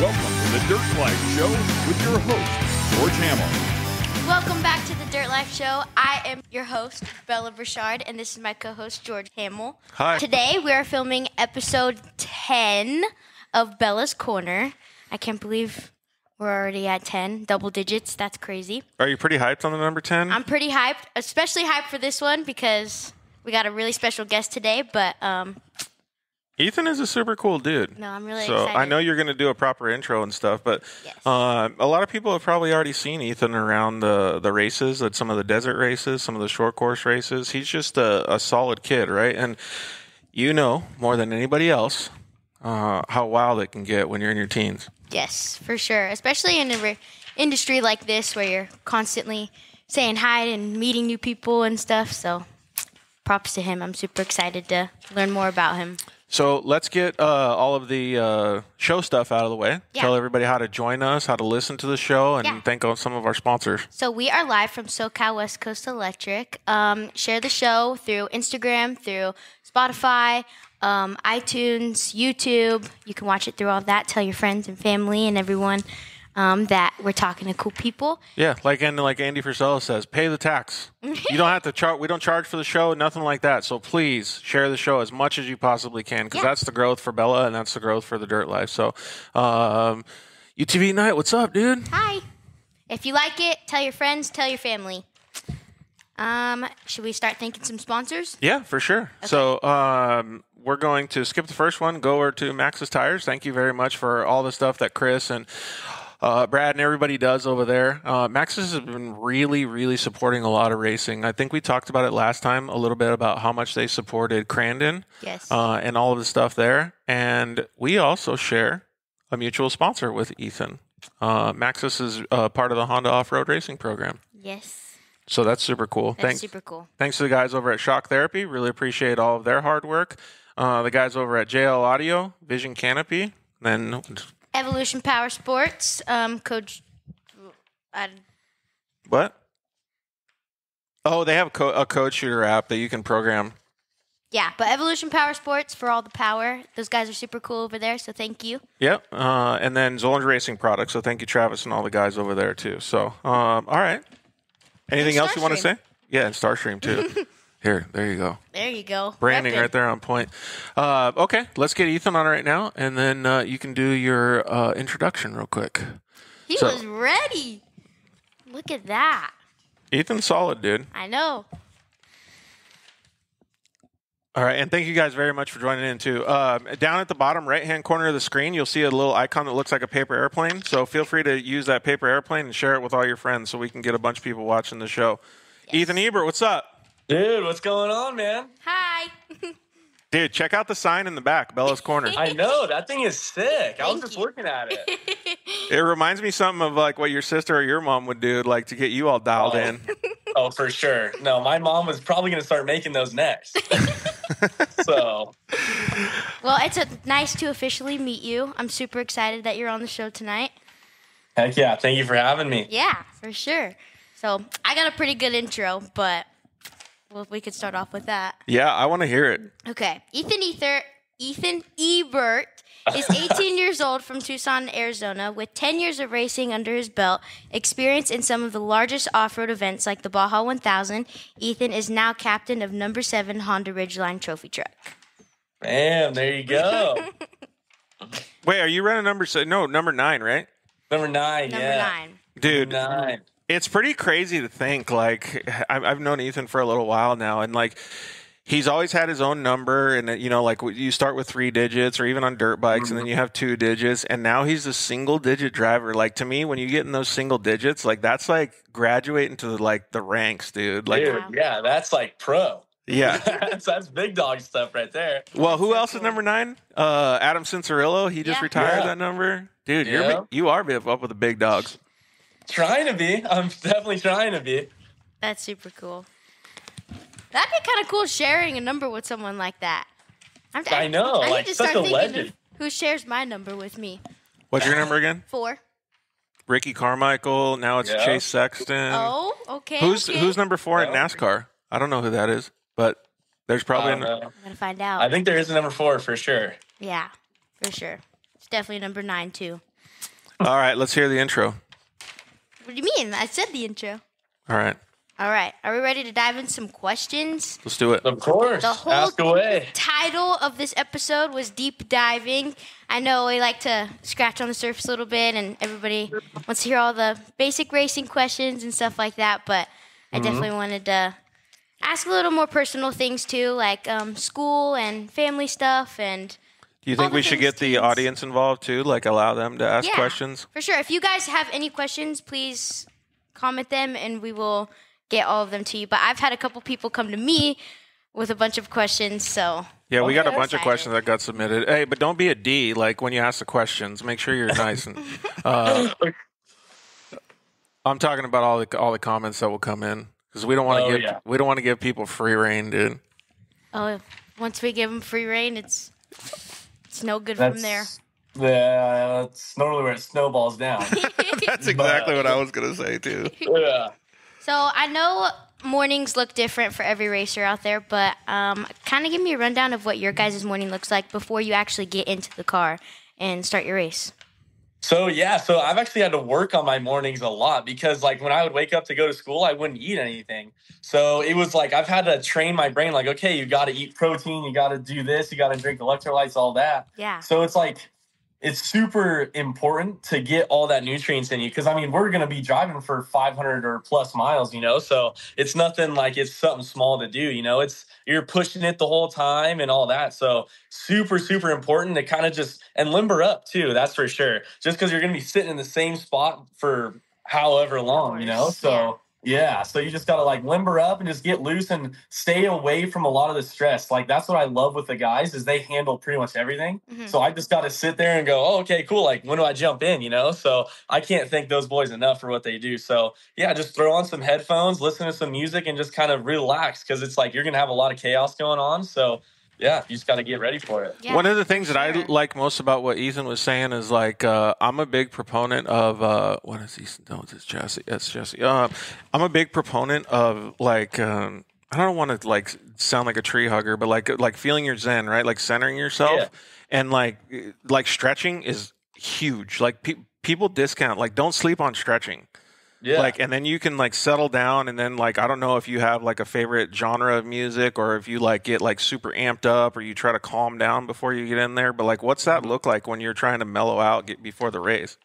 Welcome to the Dirt Life Show with your host, George Hamill. Welcome back to the Dirt Life Show. I am your host, Bella Burchard, and this is my co-host, George Hamill. Hi. Today, we are filming episode 10 of Bella's Corner. I can't believe we're already at 10, double digits. That's crazy. Are you pretty hyped on the number 10? I'm pretty hyped, especially hyped for this one because we got a really special guest today, but Ethan is a super cool dude. no, I'm really so excited. I know you're going to do a proper intro and stuff, but Yes. a lot of people have probably already seen Ethan around the races, at some of the desert races, some of the short course races. He's just a solid kid, right? And you know more than anybody else how wild it can get when you're in your teens. Yes, for sure. Especially in an industry like this where you're constantly saying hi and meeting new people and stuff. So props to him. I'm super excited to learn more about him. So let's get all of the show stuff out of the way. Yeah. Tell everybody how to join us, how to listen to the show, and thank some of our sponsors. So we are live from SoCal West Coast Electric. Share the show through Instagram, through Spotify, iTunes, YouTube. You can watch it through all that. Tell your friends and family and everyone that we're talking to cool people. Yeah, like Andy Frisella says, pay the tax. You don't have to charge. We don't charge for the show, nothing like that. So please share the show as much as you possibly can, because that's the growth for Bella and that's the growth for the Dirt Life. So, UTV Night, what's up, dude? Hi. If you like it, tell your friends, tell your family. Should we start thanking some sponsors? Yeah, for sure. Okay. So we're going to skip the first one, go over to Max's Tires. Thank you very much for all the stuff that Chris and Brad and everybody does over there. Max's has been really, really supporting a lot of racing. I think we talked about it last time a little bit about how much they supported Crandon. Yes. And all of the stuff there. And we also share a mutual sponsor with Ethan. Maxis is part of the Honda Off-Road Racing Program. Yes. So that's super cool. That's super cool. Thanks to the guys over at Shock Therapy. Really appreciate all of their hard work. The guys over at JL Audio, Vision Canopy, then Evolution Power Sports, Coach. What? Oh, they have a code shooter app that you can program. Yeah, but Evolution Power Sports for all the power. Those guys are super cool over there, so thank you. Yep. And then Zolange Racing Products. So thank you, Travis, and all the guys over there, too. So, all right. Anything else you want to say? Yeah, and Starstream, too. Here, there you go. There you go. Branding right there on point. Okay, let's get Ethan on right now, and then you can do your introduction real quick. He was ready. Look at that. Ethan's solid, dude. I know. All right, and thank you guys very much for joining in, too. Down at the bottom right-hand corner of the screen, you'll see a little icon that looks like a paper airplane. So feel free to use that paper airplane and share it with all your friends so we can get a bunch of people watching the show. Yes. Ethan Ebert, what's up? Dude, what's going on, man? Hi. Dude, check out the sign in the back, Bella's Corner. I know, that thing is sick. I was just looking at it. It reminds me something of like what your sister or your mom would do, like to get you all dialed in. Oh, for sure. No, my mom was probably going to start making those next. So. Well, it's nice to officially meet you. I'm super excited that you're on the show tonight. Heck yeah, thank you for having me. Yeah, for sure. So I got a pretty good intro, but we could start off with that. Yeah, I want to hear it. Okay. Ethan Ebert is 18 years old from Tucson, Arizona, with 10 years of racing under his belt, experience in some of the largest off-road events like the Baja 1000. Ethan is now captain of number 7 Honda Ridgeline Trophy Truck. Bam, there you go. Wait, are you running number 9, right? Number 9, Number yeah. 9. Dude, 9. It's pretty crazy to think, like, I've known Ethan for a little while now, and, like, he's always had his own number, and, you know, like, you start with 3 digits, or even on dirt bikes, and then you have 2 digits, and now he's a single-digit driver. Like, to me, when you get in those single digits, like, that's, like, graduating to, like, the ranks, dude. Like, Dude, yeah, that's, like, pro. Yeah. that's big dog stuff right there. Well, who else is number 9? Adam Cincerillo. He just retired that number. Dude, you are up with the big dogs. Trying to be. I'm definitely trying to be. That's super cool. That'd be kind of cool sharing a number with someone like that. I know. I like, need to such start a thinking legend. of who shares my number with me. What's your number again? 4. Ricky Carmichael. Now it's Chase Sexton. Oh, okay. Who's number 4 in NASCAR? I don't know who that is, but there's probably. I'm going to find out. I think there is a number 4 for sure. Yeah, for sure. It's definitely number 9, too. All right, let's hear the intro. What do you mean? I said the intro. All right, All right. Are we ready to dive in some questions? let's do it. Of course. The whole Ask away. title of this episode was Deep Diving. I know we like to scratch on the surface a little bit, and everybody wants to hear all the basic racing questions and stuff like that, but I definitely wanted to ask a little more personal things too, like school and family stuff. And Do you all think the we should things get the teens- audience involved too? Like allow them to ask Yeah, questions? for sure. If you guys have any questions, please comment them, and we will get all of them to you. But I've had a couple people come to me with a bunch of questions, so Yeah, we got a Okay. bunch of questions that got submitted. Hey, but don't be a D. Like when you ask the questions, make sure you're nice. And I'm talking about all the comments that will come in because we don't want to we don't want to give people free reign, dude. once we give them free reign, it's no good from there. Yeah, that's normally where it snowballs down. That's exactly what I was gonna say too. Yeah. So I know mornings look different for every racer out there, but kind of give me a rundown of what your guys' morning looks like before you actually get into the car and start your race. So I've actually had to work on my mornings a lot because like when I would wake up to go to school, I wouldn't eat anything. So it was like I've had to train my brain like, okay, you got to eat protein, you got to do this, you got to drink electrolytes, all that. Yeah. So it's like it's super important to get all that nutrients in you because I mean we're gonna be driving for 500 or plus miles, so it's nothing like it's something small to do, it's you're pushing it the whole time and all that. So super important to kind of just and limber up too. That's for sure. Just because you're gonna be sitting in the same spot for however long, So. Yeah, so you just got to like limber up and just get loose and stay away from a lot of the stress. Like that's what I love with the guys is they handle pretty much everything. Mm-hmm. So I just got to sit there and go, oh, okay, cool. Like when do I jump in, So I can't thank those boys enough for what they do. So yeah, just throw on some headphones, listen to some music and just kind of relax because it's like you're going to have a lot of chaos going on. So yeah, you just got to get ready for it. Yeah, One of the things that I sure. like most about what Ethan was saying is like I'm a big proponent of what is he? No, it's Jesse. It's Jesse. I'm a big proponent of like I don't want to like sound like a tree hugger, but like feeling your zen, right? Like centering yourself, Yeah. and like stretching is huge. Like people discount. Like don't sleep on stretching. Yeah. Like, and then you can like settle down and then like, I don't know if you have like a favorite genre of music or if you like get like super amped up or you try to calm down before you get in there. But like, what's that look like when you're trying to mellow out before the race?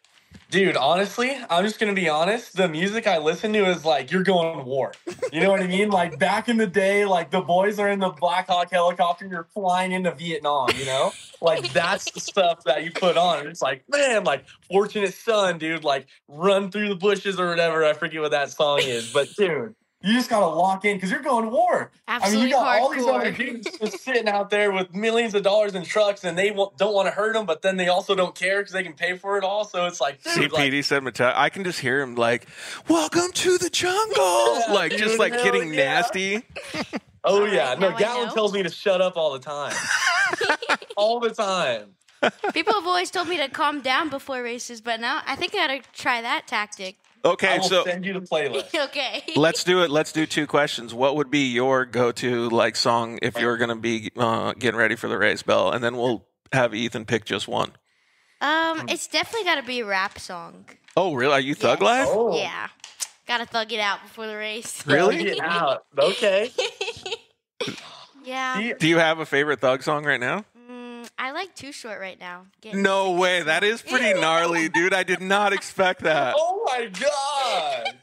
Dude, honestly, I'm just going to be honest. The music I listen to is like, you're going to war. You know what I mean? Like back in the day, like the boys are in the Black Hawk helicopter, you're flying into Vietnam, Like that's the stuff that you put on. And it's like, man, like Fortunate Son, dude, like run through the bushes or whatever. I forget what that song is. But dude, you just got to lock in because you're going to war. Absolutely you got all these hardcore. other dudes just sitting out there with millions of dollars in trucks and they don't want to hurt them, but then they also don't care because they can pay for it all. So it's like, dude, CPD said, I can just hear him like, welcome to the jungle. Yeah, like, dude, just like hell getting yeah. nasty. Oh, yeah. No, Now I Gatlin know. tells me to shut up all the time. All the time. People have always told me to calm down before races, but now I think I got to try that tactic. I Okay. will So send you the playlist. Okay. let's do it. Let's do two questions. What would be your go-to like song if you're going to be getting ready for the race, Bell? And then we'll have Ethan pick just one. It's definitely got to be a rap song. Oh, really? Are you Thug Life? Oh, Yeah. Got to thug it out before the race. Really? Get out. Okay. Yeah. See, Do you have a favorite Thug song right now? I like Too Short right now. Getting No way. That is pretty gnarly, dude. I did not expect that. oh, my God.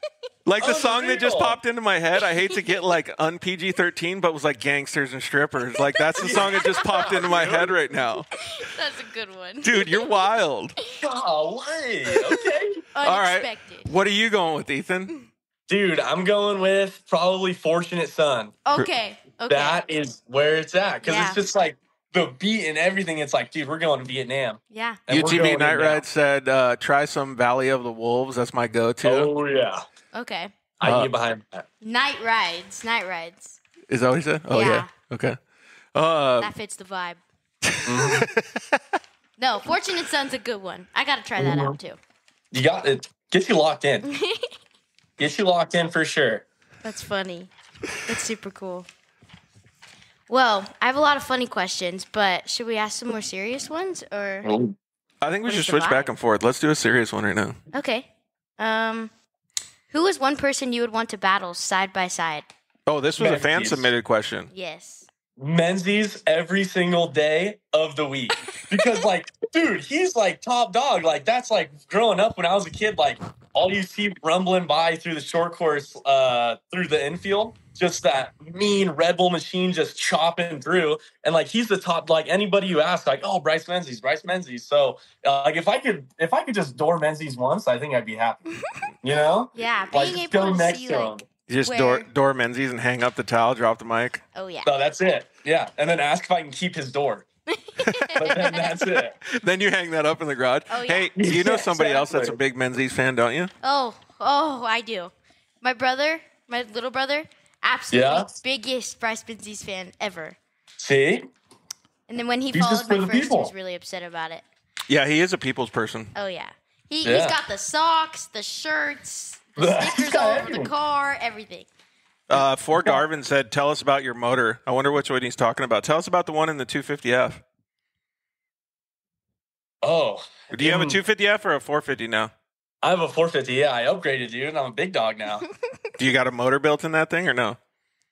Like the song that just Unreal. popped into my head. I hate to get like un-PG-13, but was like gangsters and strippers. Like that's the song that just popped into my head right now. That's a good one. Dude, you're wild. Golly. Okay. All right. Unexpected. What are you going with, Ethan? Dude, I'm going with probably Fortunate Son. Okay. That is where it's at. Because Yeah. it's just like the beat and everything. It's like, dude, we're going to Vietnam. Yeah. And we're going UTV in Night now. Ride said, try some Valley of the Wolves. That's my go-to. Oh, yeah. Okay. I can get behind that. Night rides. Night rides. Is that what he said? Oh, yeah. Yeah. Okay. That fits the vibe. No, Fortunate Son's a good one. I got to try that out too. You got it. Gets you locked in. Gets you locked in for sure. That's funny. That's super cool. Well, I have a lot of funny questions, but should we ask some more serious ones or? I think we What should is the switch vibe? back and forth. Let's do a serious one right now. Okay. Who is one person you would want to battle side by side? Oh, this was a fan Menzies. submitted question. Yes. Menzies every single day of the week. Because, like, dude, he's like top dog. Like, that's like growing up when I was a kid, like, all you see rumbling by through the short course, through the infield, just that mean Red Bull machine just chopping through. And, like, he's the top, like, anybody you ask, like, oh, Bryce Menzies. So, like, if I could just door Menzies once, I think I'd be happy. You know? Yeah, Like, being just go able to next see to him. like, You just where- door Menzies and hang up the towel, drop the mic. oh yeah. No, that's it. Yeah. And then ask if I can keep his door. But then that's it. Then you hang that up in the garage. Oh, yeah. Hey, you know Yeah, somebody else that's a exactly. big Menzies fan, don't you? Oh, I do. My little brother, absolutely Yeah? biggest Bryce Menzies fan ever. See? And then when he He's just followed for me the first, he was people. really upset about it. Yeah, he is a people's person. Oh yeah. He's Yeah. got the socks, the shirts, the He's stickers got all over everything. the car, everything. Fort Garvin said, tell us about your motor. I wonder which one he's talking about. Tell us about the one in the 250F. Oh. Do you have a 250F or a 450 now? I have a 450. Yeah, I upgraded, dude. I'm a big dog now. Do you got a motor built in that thing or no?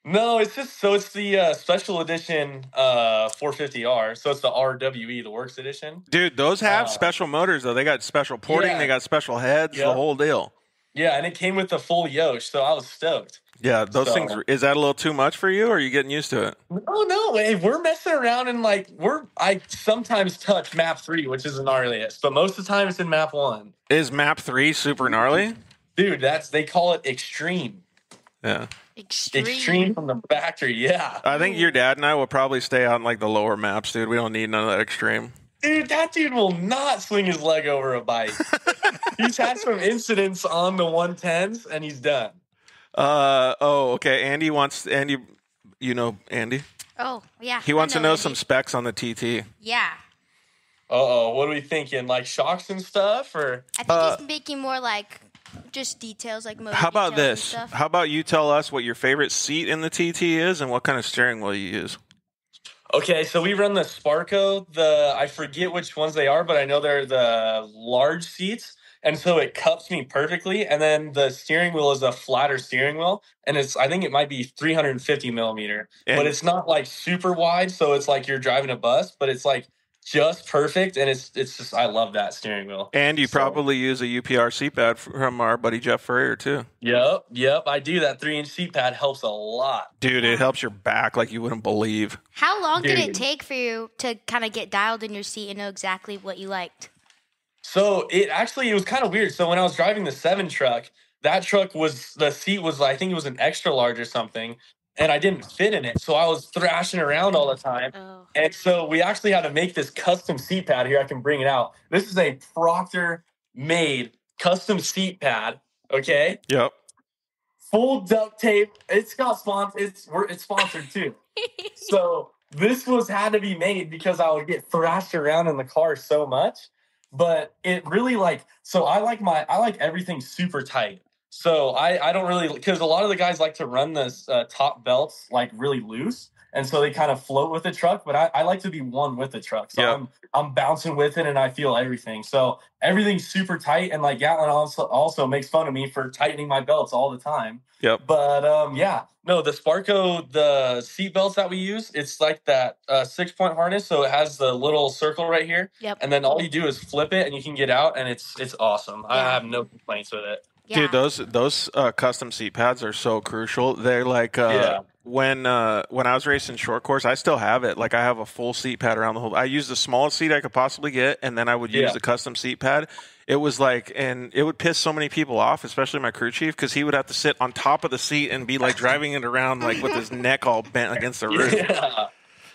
No, it's the special edition 450R. So it's the RWE, the Works edition. Dude, those have special motors, though. They got special porting. Yeah. They got special heads, the Yep. whole deal. Yeah, and it came with the full Yosh, so I was stoked. Yeah, those So- things. Is that a little too much for you, or are you getting used to it? No, hey, we're messing around and like I sometimes touch map 3, which is the gnarliest, but most of the time it's in map 1. Is map 3 super gnarly? Dude, they call it extreme. Yeah. Extreme from the factory, yeah. I think your dad and I will probably stay on like the lower maps, dude. We don't need none of that extreme. Dude, that dude will not swing his leg over a bike. He's had some incidents on the 110s and he's done. Okay. Andy, you know Andy? Oh yeah. He I wants to know Andy. some specs on the TT. Yeah. Uh-oh, what are we thinking? Like shocks and stuff or I think he's making more like just details, like motor How about details and this? stuff. How about you tell us what your favorite seat in the TT is and what kind of steering wheel you use? Okay, so we run the Sparco, I forget which ones they are, but I know they're the large seats. And so it cups me perfectly. And then the steering wheel is a flatter steering wheel. And I think it might be 350 millimeter, And- but it's not like super wide. So it's like you're driving a bus, but it's like just perfect. And it's just, I love that steering wheel. And you So- probably use a UPR seat pad from our buddy Jeff Furrier, too. Yep. I do. That 3-inch seat pad helps a lot. Dude, it helps your back like you wouldn't believe. How long did it Dude. take for you to kind of get dialed in your seat and know exactly what you liked? So it was kind of weird. So when I was driving the 7 truck, that truck the seat was, I think it was an extra large or something, and I didn't fit in it. So I was thrashing around all the time. Oh. And so we actually had to make this custom seat pad here. I can bring it out. This is a Proctor made custom seat pad. Okay. Yep. Full duct tape. It's got it's sponsored too. So this had to be made because I would get thrashed around in the car so much. But it really I like everything super tight. So I don't really, because a lot of the guys like to run this top belts like really loose. And so they kind of float with the truck, but I like to be one with the truck. So Yeah. I'm bouncing with it and I feel everything. So everything's super tight. And like Gatlin also makes fun of me for tightening my belts all the time. Yep. But no, the Sparco, the seat belts that we use, it's like that 6-point harness. So it has the little circle right here. Yep. And then all you do is flip it and you can get out and it's awesome. I Yeah. have no complaints with it. Yeah. Dude, those custom seat pads are so crucial. They're like Yeah. when I was racing short course, I still have it. Like I have a full seat pad around the whole. I used the smallest seat I could possibly get, and then I would use Yeah. the custom seat pad. It was like, and it would piss so many people off, especially my crew chief, because he would have to sit on top of the seat and be like driving it around like with his neck all bent against the roof. Yeah.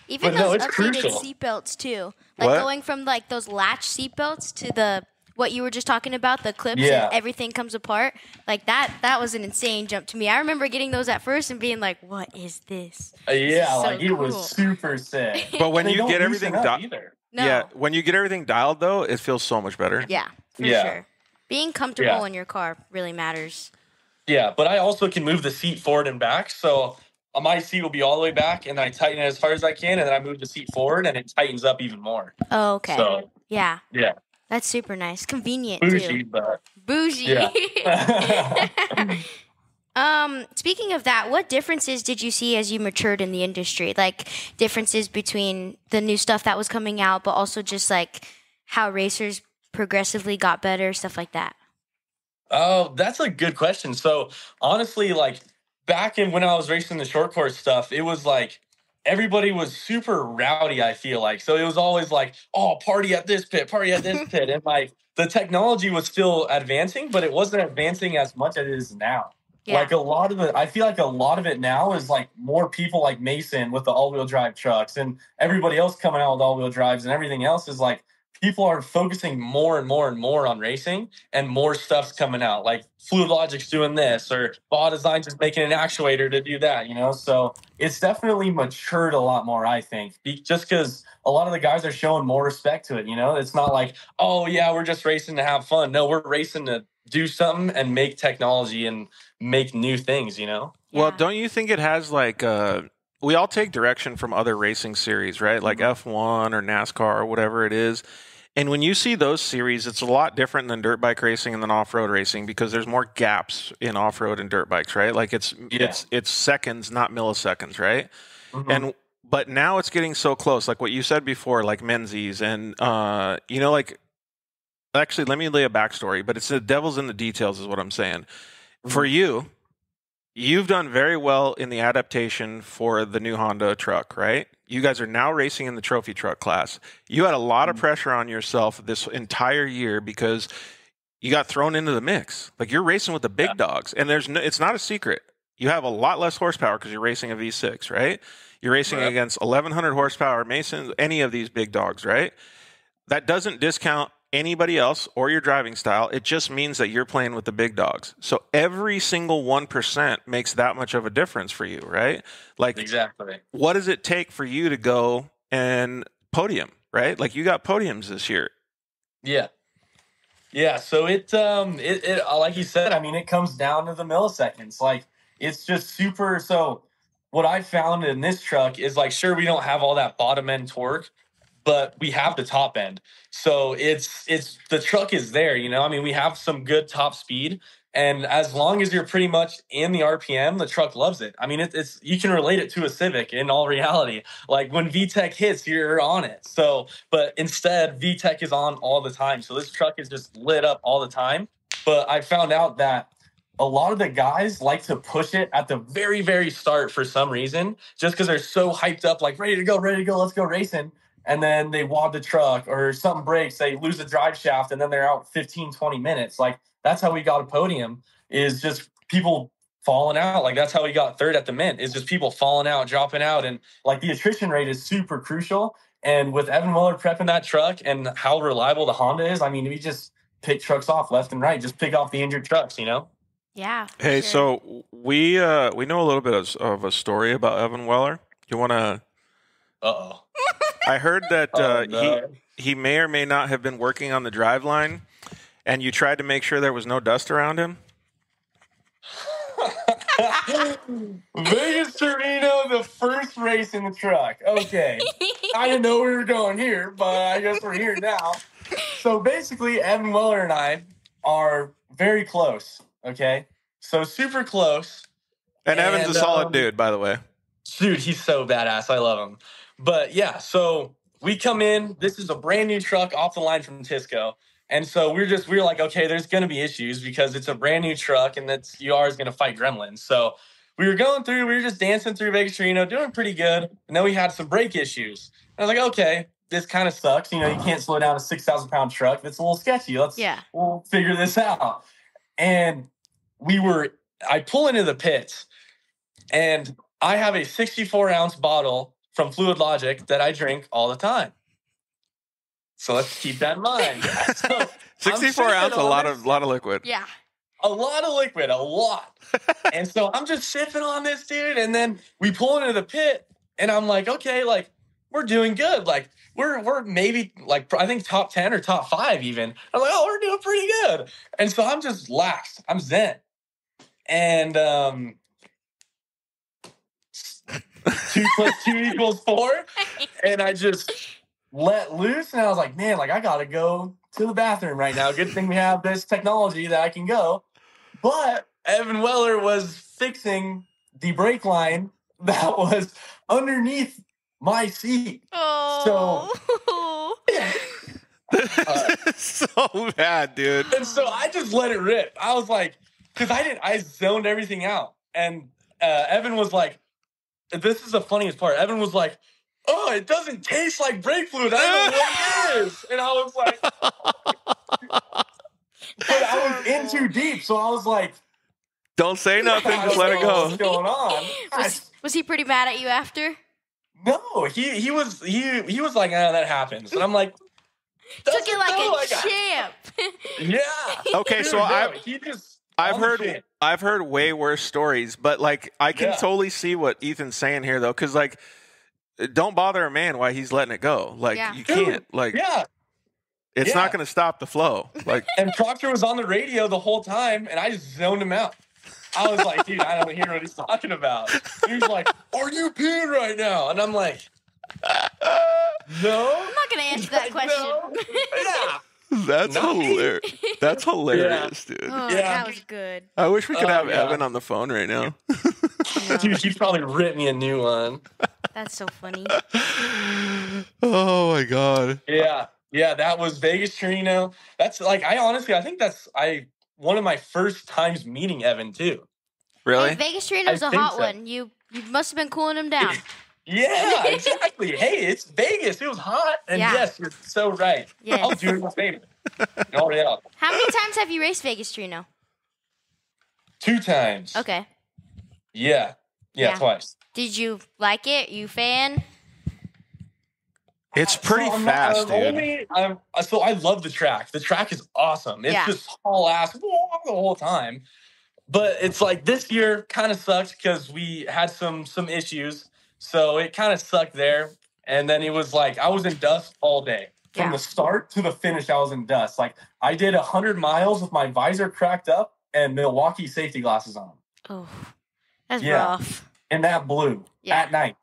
Even But no, those it's updated crucial. seatbelts too. Like What? going from like those latch seatbelts to the what you were just talking about, the clips Yeah. and everything comes apart. Like that was an insane jump to me. I remember getting those at first and being like, "What is this?" Yeah, So like it cool. was super sick. But when They you don't get loosen everything up dialed, either. No. yeah, when you get everything dialed though, it feels so much better. Yeah, for Yeah. sure. Being comfortable Yeah. in your car really matters. Yeah, but I also can move the seat forward and back. So my seat will be all the way back, and I tighten it as hard as I can, and then I move the seat forward, and it tightens up even more. Oh, okay. So Yeah. yeah, That's super nice. Convenient, Bougie, too. but Bougie. yeah. Speaking of that, what differences did you see as you matured in the industry? Like differences between the new stuff that was coming out, but also just like how racers progressively got better, stuff like that. Oh, that's a good question. So honestly, like back in when I was racing the short course stuff, it was like everybody was super rowdy, I feel like. So it was always like, oh, party at this pit, party at this pit. And like the technology was still advancing, but it wasn't advancing as much as it is now. Yeah. Like a lot of it, I feel like a lot of it now is like more people like Mason with the all-wheel drive trucks and everybody else coming out with all-wheel drives and everything else is like people are focusing more and more and more on racing and more stuff's coming out. Like Fluid Logic's doing this or Baja Design's just making an actuator to do that, you know? So it's definitely matured a lot more, I think, just because a lot of the guys are showing more respect to it, you know? It's not like, oh, yeah, we're just racing to have fun. No, we're racing to do something and make technology and make new things, you know? Well, don't you think it has like we all take direction from other racing series, right? Like F1 or NASCAR or whatever it is. And when you see those series, it's a lot different than dirt bike racing and then off-road racing because there's more gaps in off-road and dirt bikes, right? Like it's seconds, not milliseconds, right? But now it's getting so close, like what you said before, like Menzies and you know, like actually let me lay a backstory, but it's the devil's in the details is what I'm saying. For you, you've done very well in the adaptation for the new Honda truck, right? You guys are now racing in the trophy truck class. You had a lot of pressure on yourself this entire year because you got thrown into the mix. Like you're racing with the big dogs, and it's not a secret. You have a lot less horsepower because you're racing a V6, right? You're racing against 1,100 horsepower Mason, any of these big dogs, right? That doesn't discount anybody else or your driving style. It just means that you're playing with the big dogs. So every single 1% makes that much of a difference for you, right? Like exactly. What does it take for you to go and podium, right? Like you got podiums this year. Yeah. Yeah. So it like you said, I mean, it comes down to the milliseconds. Like it's just super. So what I found in this truck is like, sure, we don't have all that bottom end torque, but we have the top end. So it's the truck is there, you know? I mean, we have some good top speed. And as long as you're pretty much in the RPM, the truck loves it. I mean, it's you can relate it to a Civic in all reality. Like when VTEC hits, you're on it. So, but instead, VTEC is on all the time. So this truck is just lit up all the time. But I found out that a lot of the guys like to push it at the very, very start for some reason, just because they're so hyped up, like ready to go, let's go racing. And then they wad the truck or something breaks, they lose the drive shaft, and then they're out 15, 20 minutes. Like, that's how we got a podium, is just people falling out. Like, that's how we got third at the Mint, is just people falling out, dropping out. And, like, the attrition rate is super crucial. And with Evan Weller prepping that truck and how reliable the Honda is, I mean, we just pick trucks off left and right, just pick off the injured trucks, you know? Yeah. Hey, sure. so we know a little bit of a story about Evan Weller. You want to... Uh-oh. I heard that no. he may or may not have been working on the driveline, and you tried to make sure there was no dust around him. Vegas to Reno, the first race in the truck. Okay. I didn't know we were going here, but I guess we're here now. So basically, Evan Weller and I are very close, okay? So super close. And Evan's a solid dude, by the way. Dude, he's so badass. I love him. But yeah, so we come in. This is a brand new truck off the line from Tisco. And so we're like, okay, there's going to be issues because it's a brand new truck and that's UR is going to fight gremlins. So we were going through, we were just dancing through Vegas to Reno, doing pretty good. And then we had some brake issues. And I was like, okay, this kind of sucks. You know, you can't slow down a 6,000 pound truck. It's a little sketchy. We'll figure this out. And I pull into the pits and I have a 64-ounce bottle from Fluid Logic that I drink all the time. So let's keep that in mind. So 64 ounce, a lot of liquid. Yeah. A lot of liquid, a lot. And so I'm just sipping on this, dude. And then we pull into the pit and I'm like, okay, like we're doing good. Like we're maybe like, I think top 10 or top 5 even. I'm like, oh, we're doing pretty good. And so I'm just lax. I'm zen. And 2 + 2 = 4. And I just let loose, and I was like, man, like I gotta go to the bathroom right now. Good thing we have this technology that I can go. But Evan Weller was fixing the brake line that was underneath my seat. Oh. So bad, dude. And so I just let it rip. I was like, because I zoned everything out. And Evan was like, this is the funniest part. Evan was like, oh, it doesn't taste like brake fluid. I don't know what it is. And I was like, but I was in too deep. So I was like, don't say nothing. Just let it go. What's going on? Was he pretty mad at you after? No, he was like, that happens. And I'm like, took it like a champ. Yeah. Okay, so I've heard way worse stories, but like I can totally see what Ethan's saying here though, because like don't bother a man while he's letting it go. Like you can't. Like it's not going to stop the flow. Like and Proctor was on the radio the whole time, and I just zoned him out. I was like, dude, I don't hear what he's talking about. He was like, are you peeing right now? And I'm like, no. I'm not going to answer that question. No. Yeah. That's hilarious. That's hilarious, dude. Oh, that was good. I wish we could have Evan on the phone right now. Dude, he'd probably rip me a new one. That's so funny. Oh my god. Yeah, that was Vegas to Reno. That's like I think that's one of my first times meeting Evan too. Really? Hey, Vegas to Reno's a hot one. You must have been cooling him down. Yeah, exactly. Hey, it's Vegas. It was hot. And yes, you're so right. Yes. I'll do it my favor. Oh, yeah. How many times have you raced Vegas to Reno? 2 times. Okay. Yeah, twice. Did you like it? You fan? It's pretty fast, dude. So I love the track. The track is awesome. It's just haul ass the whole time. But it's like this year kind of sucked because we had some issues. So it kind of sucked there. And then it was like I was in dust all day. From the start to the finish, I was in dust. Like I did 100 miles with my visor cracked up and Milwaukee safety glasses on. Oh, that's rough. And that blew at night.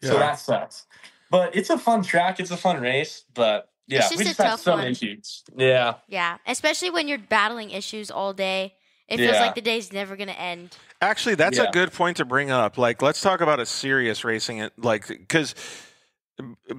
So that sucks. But it's a fun track. It's a fun race. But yeah, we just had some issues. Yeah. Yeah, especially when you're battling issues all day. It feels like the day's never going to end. Actually, that's a good point to bring up. Like, let's talk about a serious racing. Like, because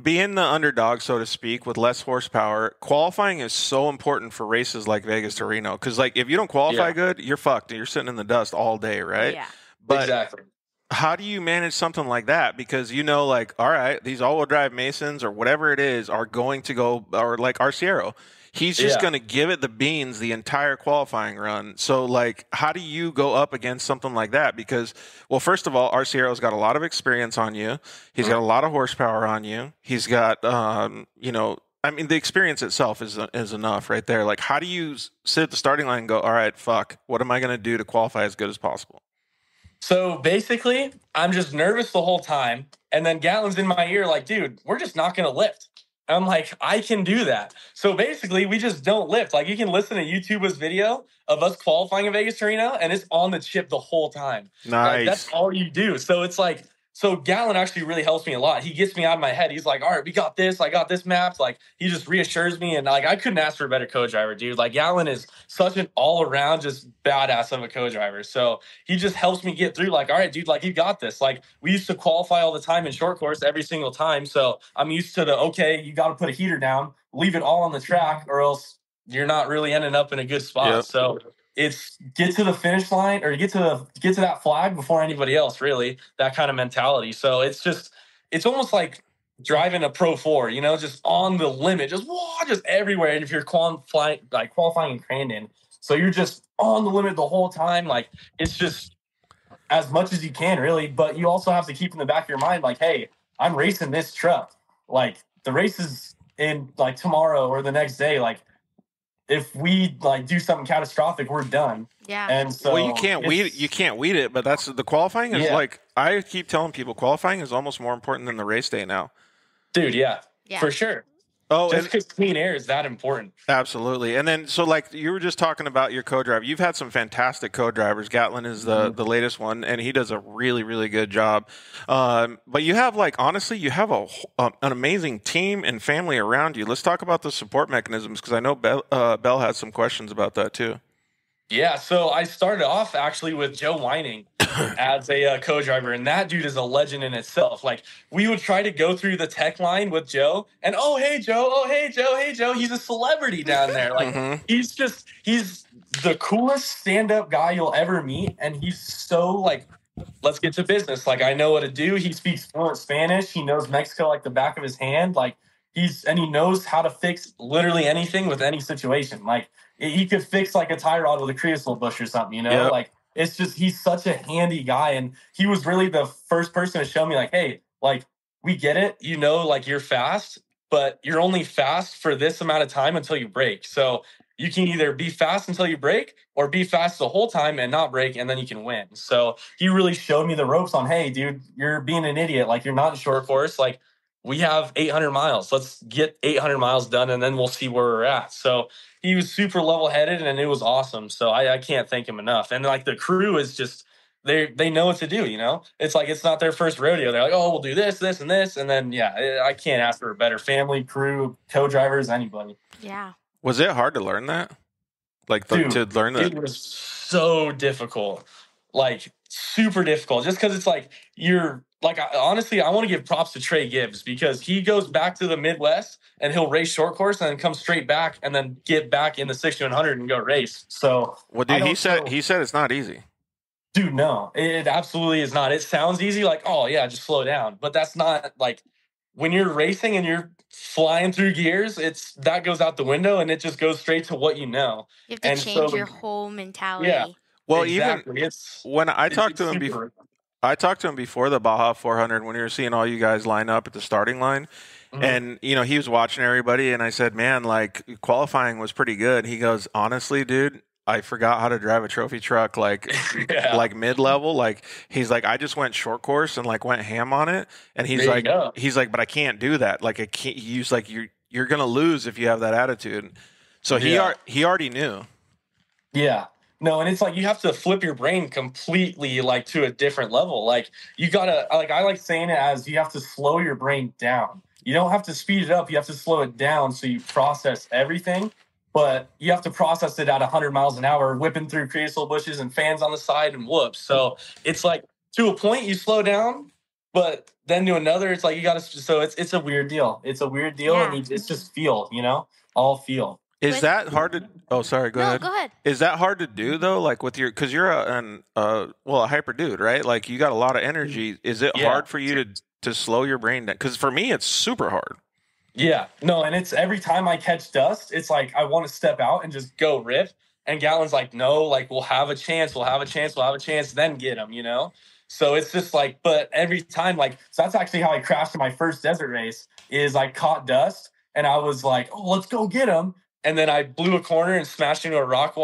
being the underdog, so to speak, with less horsepower, qualifying is so important for races like Vegas to Reno. Because, like, if you don't qualify good, you're fucked. You're sitting in the dust all day, right? Yeah. But exactly. How do you manage something like that? Because like, all right, these all-wheel drive Masons or whatever it is are going to go, or like Arciero, he's just going to give it the beans the entire qualifying run. So, like, how do you go up against something like that? Because, well, first of all, Arciero's got a lot of experience on you. He's got a lot of horsepower on you. He's got, I mean, the experience itself is enough right there. Like, how do you sit at the starting line and go, all right, fuck, what am I going to do to qualify as good as possible? So basically, I'm just nervous the whole time. And then Gatlin's in my ear like, dude, we're just not going to lift. I'm like, I can do that. So basically, we just don't lift. Like, you can listen to YouTube's video of us qualifying in Vegas to Reno, and it's on the chip the whole time. Nice. Like, that's all you do. So it's like, so Gatlin actually really helps me a lot. He gets me out of my head. He's like, all right, we got this. I got this mapped. Like, he just reassures me. And like, I couldn't ask for a better co-driver, dude. Like, Gatlin is such an all-around just badass of a co-driver. So he just helps me get through. Like, all right, dude, like, you got this. Like, we used to qualify all the time in short course every single time. So I'm used to okay, you got to put a heater down, leave it all on the track, or else you're not really ending up in a good spot. Yep. So it's get to the finish line or get to that flag before anybody else, really, that kind of mentality. So it's almost like driving a Pro 4, just on the limit, just everywhere. And if you're qualifying in Crandon, so you're just on the limit the whole time. Like, it's just as much as you can, really. But you also have to keep in the back of your mind, like, hey, I'm racing this truck. Like, the race is in like tomorrow or the next day. Like, if we like do something catastrophic, we're done. Yeah. And so you can't weed it, but that's the qualifying is like, I keep telling people qualifying is almost more important than the race day now. Dude, yeah. For sure. Oh, just and because clean air is that important. absolutely. And then, so like you were just talking about your co-driver. You've had some fantastic co-drivers. Gatlin is the latest one, and he does a really, really good job. But you have like, honestly, you have an amazing team and family around you. Let's talk about the support mechanisms, because I know Belle has some questions about that too. Yeah, so I started off actually with Joe Whining as a co-driver, and that dude is a legend in itself. Like, we would try to go through the tech line with Joe, and oh hey Joe, oh hey Joe, hey Joe, he's a celebrity down there. Like, he's the coolest stand-up guy you'll ever meet, and he's so like, let's get to business. Like, I know what to do. He speaks fluent Spanish. He knows Mexico like the back of his hand. Like, he knows how to fix literally anything with any situation. Like, he could fix like a tie rod with a creosote bush or something, you know? Yep. Like, it's just, he's such a handy guy. And he was really the first person to show me, like, hey, like, we get it. You know, like, you're fast, but you're only fast for this amount of time until you break. So you can either be fast until you break or be fast the whole time and not break, and then you can win. So he really showed me the ropes on, hey, dude, you're being an idiot. Like, you're not in short course. Like, we have 800 miles. Let's get 800 miles done, and then we'll see where we're at. So he was super level-headed, and it was awesome. So I can't thank him enough. And like, the crew is just, they know what to do, you know? It's like, it's not their first rodeo. They're like, oh, we'll do this, this, and this. And then, yeah, I can't ask for a better family, crew, co-drivers, anybody. Yeah. Was it hard to learn that? Like, Dude, to learn that? it was so difficult. Like, super difficult. Just because it's like, you're like, honestly, I want to give props to Trey Gibbs, because he goes back to the Midwest and he'll race short course and then come straight back and then get back in the 6100 and go race. So, Well, dude, he said it's not easy. Dude, no, it absolutely is not. It sounds easy, like, oh yeah, just slow down. But that's not, like, when you're racing and you're flying through gears, that goes out the window, and it just goes straight to what you know. You have to change your whole mentality. Yeah. Well, exactly. even when I talked to him before, the Baja 400, when you were seeing all you guys line up at the starting line, and you know, he was watching everybody, and I said, man, like, qualifying was pretty good. He goes, honestly, dude, I forgot how to drive a trophy truck, like, like mid-level. Like, he's like, I just went short course and like went ham on it. And he's like, but I can't do that. Like, I can't use, like, you're gonna lose if you have that attitude. So he already knew. Yeah. No, and it's like, you have to flip your brain completely, like, to a different level. Like, you gotta, like, I like saying it as, you have to slow your brain down. You don't have to speed it up. You have to slow it down so you process everything. But you have to process it at 100 miles an hour, whipping through creosote bushes and fans on the side and whoops. So it's like, to a point, you slow down, but then to another, it's like, you got to. So it's a weird deal. It's a weird deal, and it's just feel, you know, all feel. Is that hard to? Oh, sorry. Go ahead. Go ahead. Is that hard to do though? Like, with your, because you're a hyper dude, right? Like, you got a lot of energy. Is it hard for you to slow your brain down? Because for me, it's super hard. Yeah, no, and it's every time I catch dust, it's like, I want to step out and just go rip. And Gatlin's like, no, like, we'll have a chance, then get him, you know? So it's just like, but every time, like, so that's actually how I crashed in my first desert race, is I caught dust and I was like, oh, let's go get him. And then I blew a corner and smashed into a rock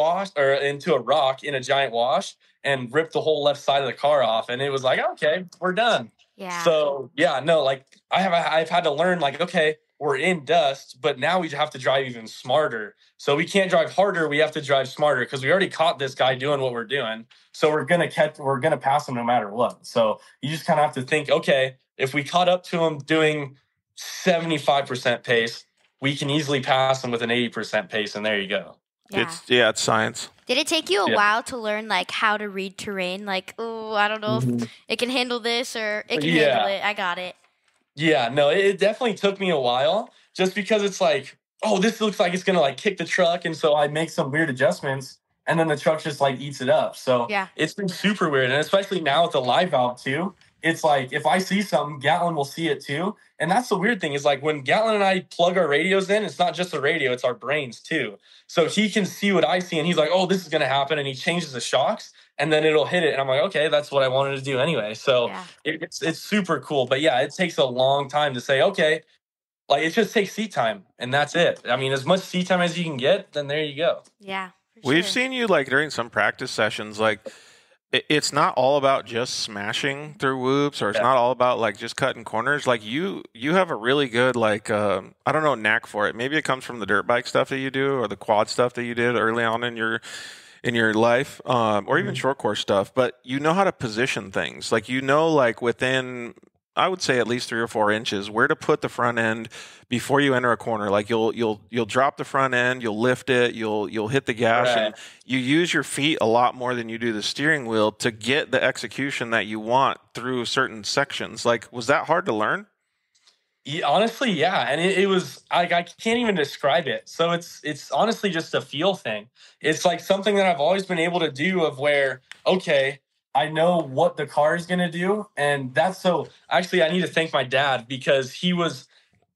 in a giant wash and ripped the whole left side of the car off. And it was like, okay, we're done. Yeah. So yeah, no, like, I've had to learn, like, okay, we're in dust, but now we have to drive even smarter. So we can't drive harder. We have to drive smarter, because we already caught this guy doing what we're doing. So we're going to pass him no matter what. So you just kind of have to think, okay, if we caught up to him doing 75% pace, we can easily pass him with an 80% pace. And there you go. Yeah. It's science. Did it take you a while to learn, like, how to read terrain? Like, oh, I don't know if it can handle this, or it can handle it. I got it. Yeah, no, it definitely took me a while, just because it's like, oh, this looks like it's going to, like, kick the truck. And so I make some weird adjustments, and then the truck just, like, eats it up. So it's been super weird. And especially now with the live valve too, it's like, if I see something, Gatlin will see it too. And that's the weird thing, is like, when Gatlin and I plug our radios in, it's not just the radio, it's our brains too. So he can see what I see, and he's like, oh, this is going to happen. And he changes the shocks, and then it'll hit it. And I'm like, okay, that's what I wanted to do anyway. So it's super cool. But yeah, it takes a long time to say, okay, like, it just takes seat time, and that's it. I mean, as much seat time as you can get, then there you go. Yeah. We've seen you, like, during some practice sessions, like, it's not all about just smashing through whoops, or it's not all about like just cutting corners. Like you have a really good like I don't know, knack for it. Maybe it comes from the dirt bike stuff that you do or the quad stuff that you did early on in your life, or even short course stuff. But you know how to position things. Like like within, I would say, at least 3 or 4 inches, where to put the front end before you enter a corner. Like you'll drop the front end, you'll lift it, you'll hit the gas, and you use your feet a lot more than you do the steering wheel to get the execution that you want through certain sections. Like, was that hard to learn? Yeah, honestly, yeah, and it was I can't even describe it. So it's honestly just a feel thing. It's like something that I've always been able to do of where, okay, I know what the car is going to do, and that's so. Actually, I need to thank my dad because he was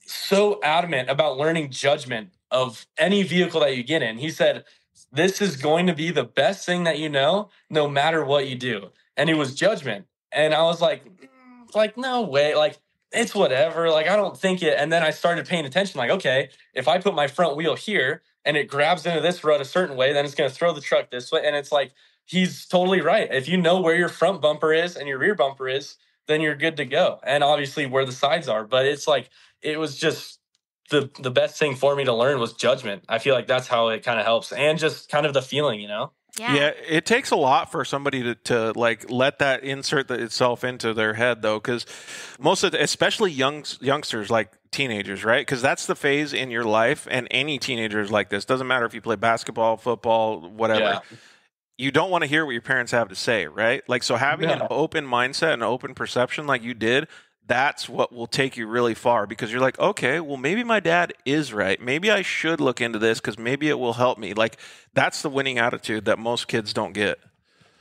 so adamant about learning judgment of any vehicle that you get in. He said, "This is going to be the best thing that you know, no matter what you do." And it was judgment, and I was like, no way, like it's whatever. Like, I don't think it. And then I started paying attention. Like, okay, if I put my front wheel here and it grabs into this rut a certain way, then it's going to throw the truck this way. And it's like, he's totally right. If you know where your front bumper is and your rear bumper is, then you're good to go. And obviously where the sides are. But it's like, it was just the best thing for me to learn was judgment. I feel like that's how it kind of helps. And just kind of the feeling, you know? Yeah, it takes a lot for somebody to like let that insert itself into their head, though, because most of especially youngsters, like teenagers, right? Because that's the phase in your life, and any teenager is like this. Doesn't matter if you play basketball, football, whatever. Yeah. You don't want to hear what your parents have to say, right? Like, so having an open mindset and an open perception like you did, that's what will take you really far, because you're like, okay, well, maybe my dad is right. Maybe I should look into this because maybe it will help me. Like, that's the winning attitude that most kids don't get.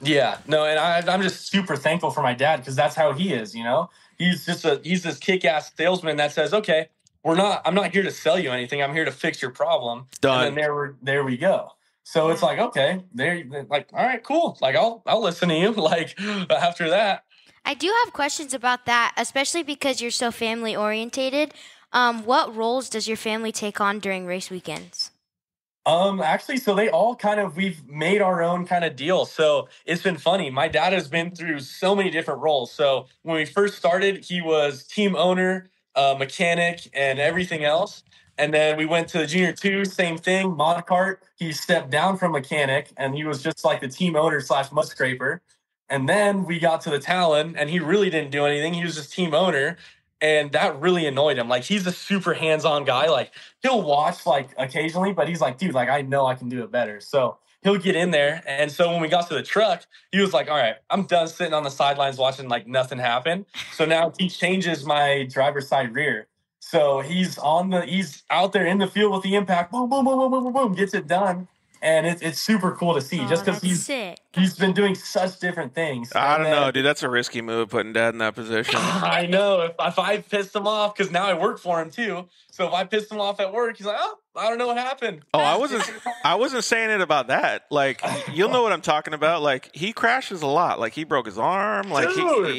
Yeah, no, and I'm just super thankful for my dad because that's how he is, you know? He's this kick-ass salesman that says, okay, I'm not here to sell you anything. I'm here to fix your problem. Done. And then there we go. So it's like, okay, like, all right, cool. Like, I'll listen to you. Like, after that. I do have questions about that, especially because you're so family orientated. What roles does your family take on during race weekends? Actually, so we've made our own kind of deal. So it's been funny. My dad has been through so many different roles. So when we first started, he was team owner, mechanic, and everything else. And then we went to the junior 2, same thing, mod cart. He stepped down from mechanic, and he was just like the team owner / mud scraper. And then we got to the Talon, and he really didn't do anything. He was just team owner, and that really annoyed him. Like, he's a super hands-on guy. Like, he'll watch, like, occasionally, but he's like, dude, like, I know I can do it better. So he'll get in there. And so when we got to the truck, he was like, all right, I'm done sitting on the sidelines watching, like, nothing happen. So now he changes my driver's side rear. So he's out there in the field with the impact, boom, boom, boom, boom, boom, boom, boom, gets it done. And it's super cool to see, just because he's been doing such different things. I don't know, dude. That's a risky move, putting dad in that position. I know. If I pissed him off, because now I work for him too. So if I pissed him off at work, he's like, "Oh, I don't know what happened." Oh, I wasn't saying it about that. Like, you'll know what I'm talking about. Like, he crashes a lot. Like, he broke his arm. Like,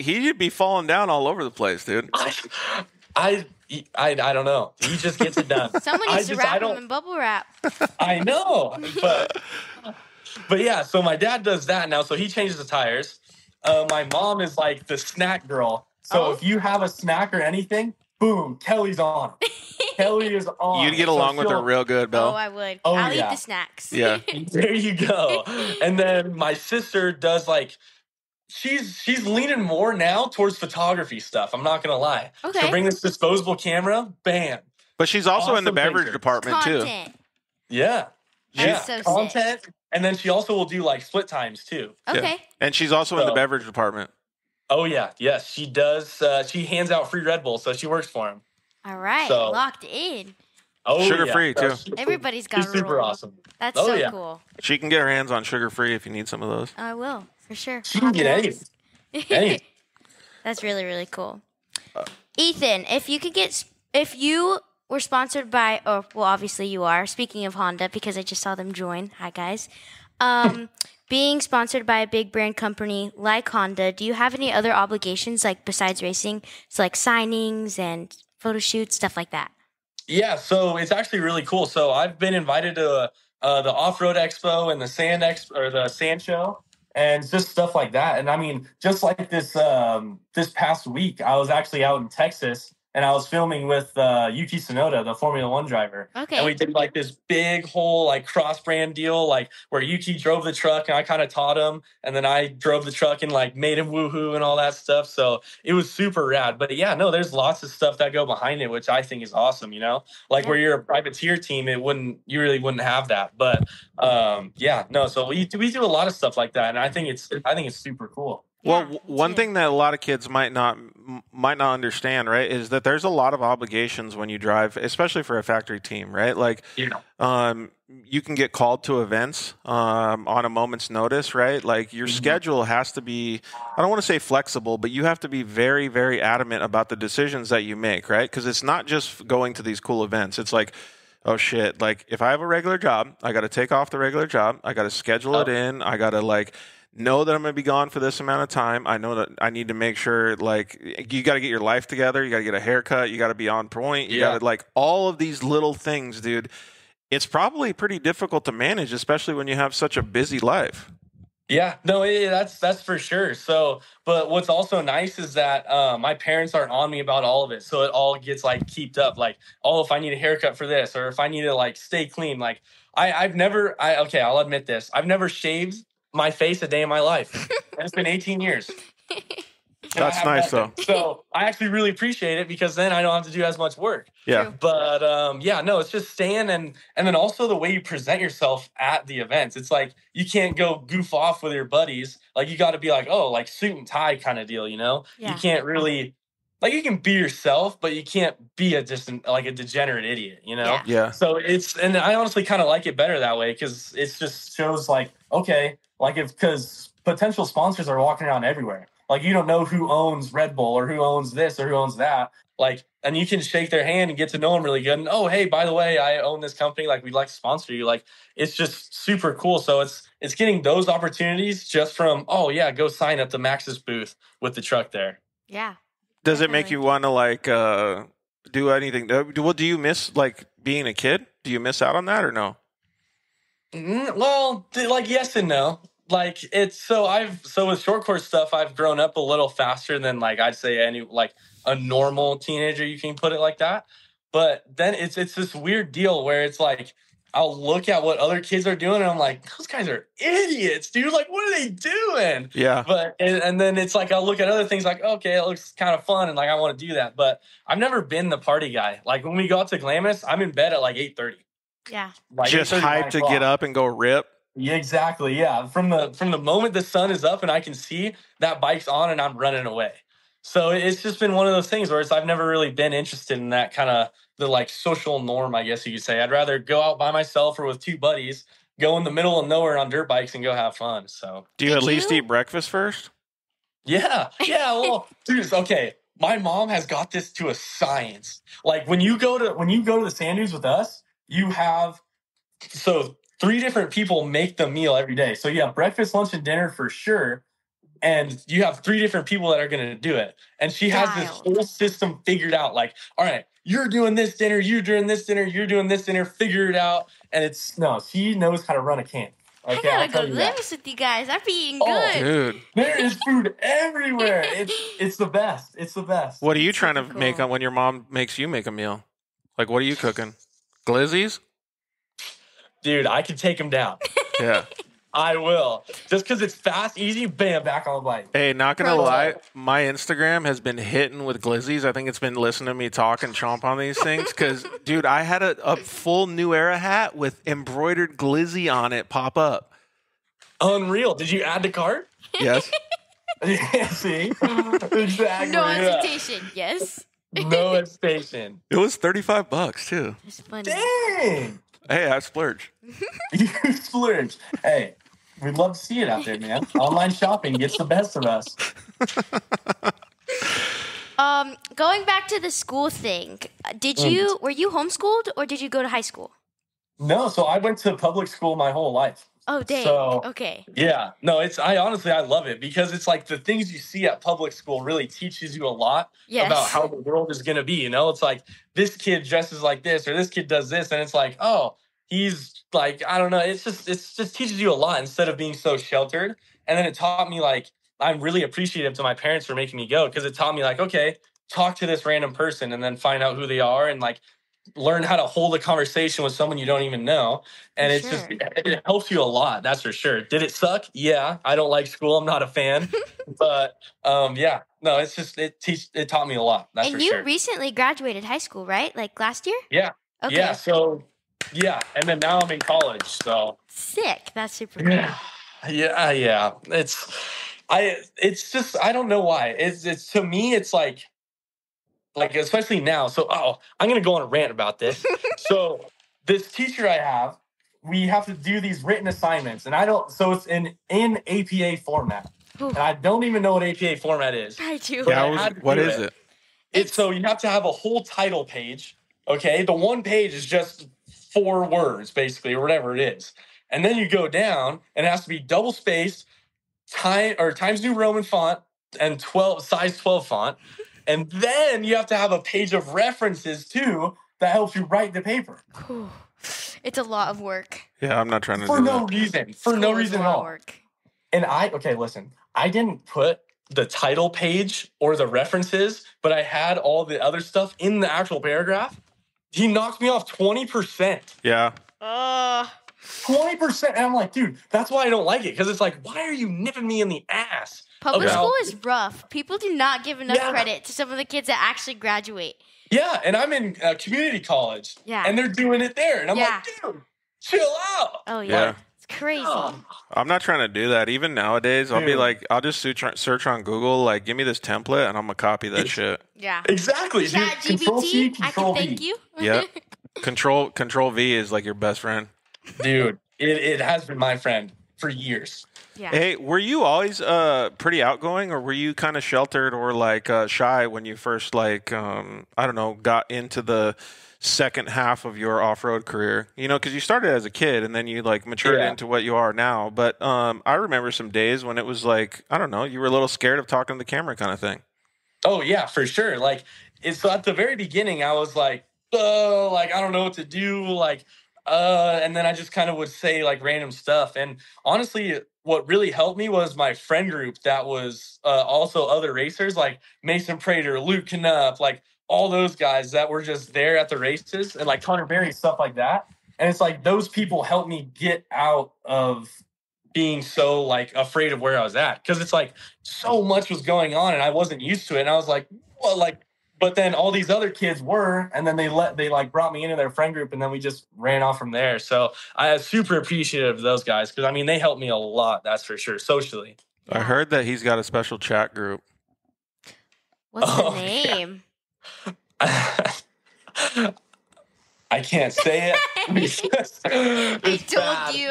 he'd be falling down all over the place, dude. I don't know. He just gets it done. Someone needs to wrap him in bubble wrap. I know, but yeah. So my dad does that now. So he changes the tires. My mom is like the snack girl. So if you have a snack or anything, boom, Kelly's on. Kelly is on. You'd get along with her real good, Bill. Oh, I would. I'll eat the snacks. Yeah. There you go. And then my sister does like. She's leaning more now towards photography stuff. I'm not gonna lie. Okay. She'll bring this disposable camera, bam. But she's also in the beverage department too. Yeah. That's so content. Sick. And then she also will do like split times too. Okay. Yeah. And she's also in the beverage department. Oh yeah, yes, she does. She hands out free Red Bull, so she works for him. All right, locked in. Oh, sugar free too. Everybody's got. She's super awesome. That's so cool. She can get her hands on sugar free if you need some of those. I will. For sure. She can get anything. That's really, really cool. Ethan, if you were sponsored by, obviously you are. Speaking of Honda, because I just saw them join. Hi, guys. Being sponsored by a big brand company like Honda, do you have any other obligations, like besides racing? So like signings and photo shoots, stuff like that. Yeah, so it's actually really cool. So I've been invited to the Off-Road Expo and the Sand Expo, or the Sand Show. and just stuff like that. And I mean, just like this past week, I was actually out in Texas and I was filming with Yuki Tsunoda, the Formula One driver. Okay. And we did like this big whole like cross brand deal, like where Yuki drove the truck and I kind of taught him, and then I drove the truck and like made him woohoo and all that stuff. So it was super rad. But yeah, no, there's lots of stuff that go behind it, which I think is awesome. You know, like where you're a privateer team, you really wouldn't have that. But yeah, no. So we do a lot of stuff like that, and I think it's super cool. Well, Yeah, one thing that a lot of kids might not understand, right, is that there's a lot of obligations when you drive, especially for a factory team, right? Like, you can get called to events on a moment's notice, right? Like, your schedule has to be, I don't want to say flexible, but you have to be very, very adamant about the decisions that you make, right? Because it's not just going to these cool events. It's like, oh shit, like if I have a regular job, I got to take off the regular job. I got to schedule it in. I got to like know that I'm going to be gone for this amount of time. I know that I need to make sure, like, you got to get your life together. You got to get a haircut. You got to be on point. You got to, like, all of these little things, dude. It's probably pretty difficult to manage, especially when you have such a busy life. Yeah, no, that's for sure. So, but what's also nice is that my parents aren't on me about all of it. So it all gets like keeped up. Like, oh, if I need a haircut for this, or if I need to like stay clean. Like, I'll admit this. I've never shaved my face a day in my life. And it's been 18 years. That's nice, though. So I actually really appreciate it, because then I don't have to do as much work. Yeah. But yeah, no, it's just staying, and then also the way you present yourself at the events. It's like you can't go goof off with your buddies. Like, you got to be like, oh, like suit and tie kind of deal, you know? Yeah. You can't really, like, you can be yourself, but you can't be a degenerate idiot, you know? Yeah. So and I honestly kind of like it better that way, because it just shows like, okay, like because potential sponsors are walking around everywhere. Like, you don't know who owns Red Bull or who owns this or who owns that. Like, and you can shake their hand and get to know them really good. And, oh, hey, by the way, I own this company. Like, we'd like to sponsor you. Like, it's just super cool. So it's getting those opportunities just from, oh, yeah, go sign at the Maxxis booth with the truck there. Yeah. Does it make you want to, like, do anything? Do you miss, like, being a kid? Do you miss out on that or no? Well, like, yes and no. Like, so with short course stuff, I've grown up a little faster than, like, I'd say a normal teenager, you can put it like that. But then it's this weird deal where it's like, I'll look at what other kids are doing and I'm like, those guys are idiots, dude. Like, what are they doing? Yeah. But, and then it's like, I'll look at other things like, okay, it looks kind of fun. And like, I want to do that. But I've never been the party guy. Like, when we go out to Glamis, I'm in bed at like 8:30. Yeah. Like, just hyped to get up and go rip. Yeah, exactly. Yeah. From the moment the sun is up and I can see that bike's on and I'm running away. So it's just been one of those things where I've never really been interested in that kind of the like social norm, I guess you could say. I'd rather go out by myself or with two buddies, go in the middle of nowhere on dirt bikes and go have fun. So do you at least eat breakfast first? Yeah. Yeah. Well, dude, okay. My mom has got this to a science. Like, when you go to the sand dunes with us, you have 3 different people make the meal every day. So you have breakfast, lunch, and dinner for sure. And you have 3 different people that are going to do it. And she has this whole system figured out. Like, all right, you're doing this dinner, you're doing this dinner, you're doing this dinner, figure it out. And she knows how to run a camp. Okay, I gotta go Glamis with you guys. I'd be eating good. Dude. There is food everywhere. It's the best. It's the best. What are you trying to make when your mom makes you make a meal? Like, what are you cooking? Glizzies? Dude, I can take them down. Yeah. I will. Just because it's fast, easy, bam, back on the bike. Hey, not going to lie, my Instagram has been hitting with glizzies. I think it's been listening to me talk and chomp on these things. Because, dude, I had a full New Era hat with embroidered glizzy on it pop up. Unreal. Did you add to cart? Yes. Yeah, see? Exactly. No hesitation, yes. No hesitation. It was $35 too. It's funny. Dang. Hey, I splurge. You splurge. Hey, we'd love to see it out there, man. Online shopping gets the best of us. Going back to the school thing, were you homeschooled or did you go to high school? No, so I went to public school my whole life. Oh, dang. So, okay. Yeah. No, I honestly love it, because it's like the things you see at public school really teaches you a lot about how the world is going to be. You know, it's like this kid dresses like this or this kid does this. And it's like, oh, he's like, I don't know. It's just teaches you a lot instead of being so sheltered. And then it taught me, like, I'm really appreciative to my parents for making me go, because it taught me, like, okay, talk to this random person and then find out who they are, and like learn how to hold a conversation with someone you don't even know. And it's just, it helps you a lot. That's for sure. Did it suck? Yeah. I don't like school. I'm not a fan, but yeah, no, it's just, it taught me a lot. That's for sure. And you recently graduated high school, right? Like last year? Yeah. Okay. Yeah. So yeah. And then now I'm in college. So sick. That's super cool. Yeah. It's just, I don't know why. It's to me, it's like especially now. So I'm gonna go on a rant about this. So this teacher I have, we have to do these written assignments, and I don't. So it's in APA format, and I don't even know what APA format is. I do. Yeah, what is it? It's so you have to have a whole title page. Okay, the one page is just 4 words basically, or whatever it is, and then you go down, and it has to be double spaced, Times New Roman font, and size 12 font. And then you have to have a page of references, too, that helps you write the paper. It's a lot of work. Yeah, I'm not trying to For no reason. For no reason at all. And listen, I didn't put the title page or the references, but I had all the other stuff in the actual paragraph. He knocked me off 20%. Yeah. 20%. And I'm like, dude, that's why I don't like it. Because it's like, why are you nipping me in the ass? Public school is rough. People do not give enough credit to some of the kids that actually graduate. Yeah, and I'm in community college. Yeah. And they're doing it there. And I'm like, dude, chill out. Oh, yeah. It's crazy. I'm not trying to do that. Even nowadays, I'll be like, I'll just search on Google, like, give me this template, and I'm going to copy that shit. Yeah. Exactly. Chat GPT, I can thank you. Yeah. Control V is like your best friend. Dude, it has been my friend for years. Yeah. Hey, were you always pretty outgoing, or were you kind of sheltered or like shy when you first I don't know, got into the second half of your off-road career? You know, because you started as a kid and then you like matured into what you are now. But I remember some days when it was like, I don't know, you were a little scared of talking to the camera kind of thing. Oh yeah, for sure. Like so at the very beginning, I was like, I don't know what to do, and then I just kind of would say like random stuff. And honestly, what really helped me was my friend group that was also other racers like Mason Prater, Luke Knupp, like all those guys that were just there at the races, and like Connor Berry, stuff like that. And it's like those people helped me get out of being so like afraid of where I was at, because it's like so much was going on and I wasn't used to it. And I was like, well, like, but then all these other kids were, and then they brought me into their friend group, and then we just ran off from there. So I was super appreciative of those guys, because I mean they helped me a lot, that's for sure, socially. I heard that he's got a special chat group. What's the name? Yeah. I can't say it. I told you.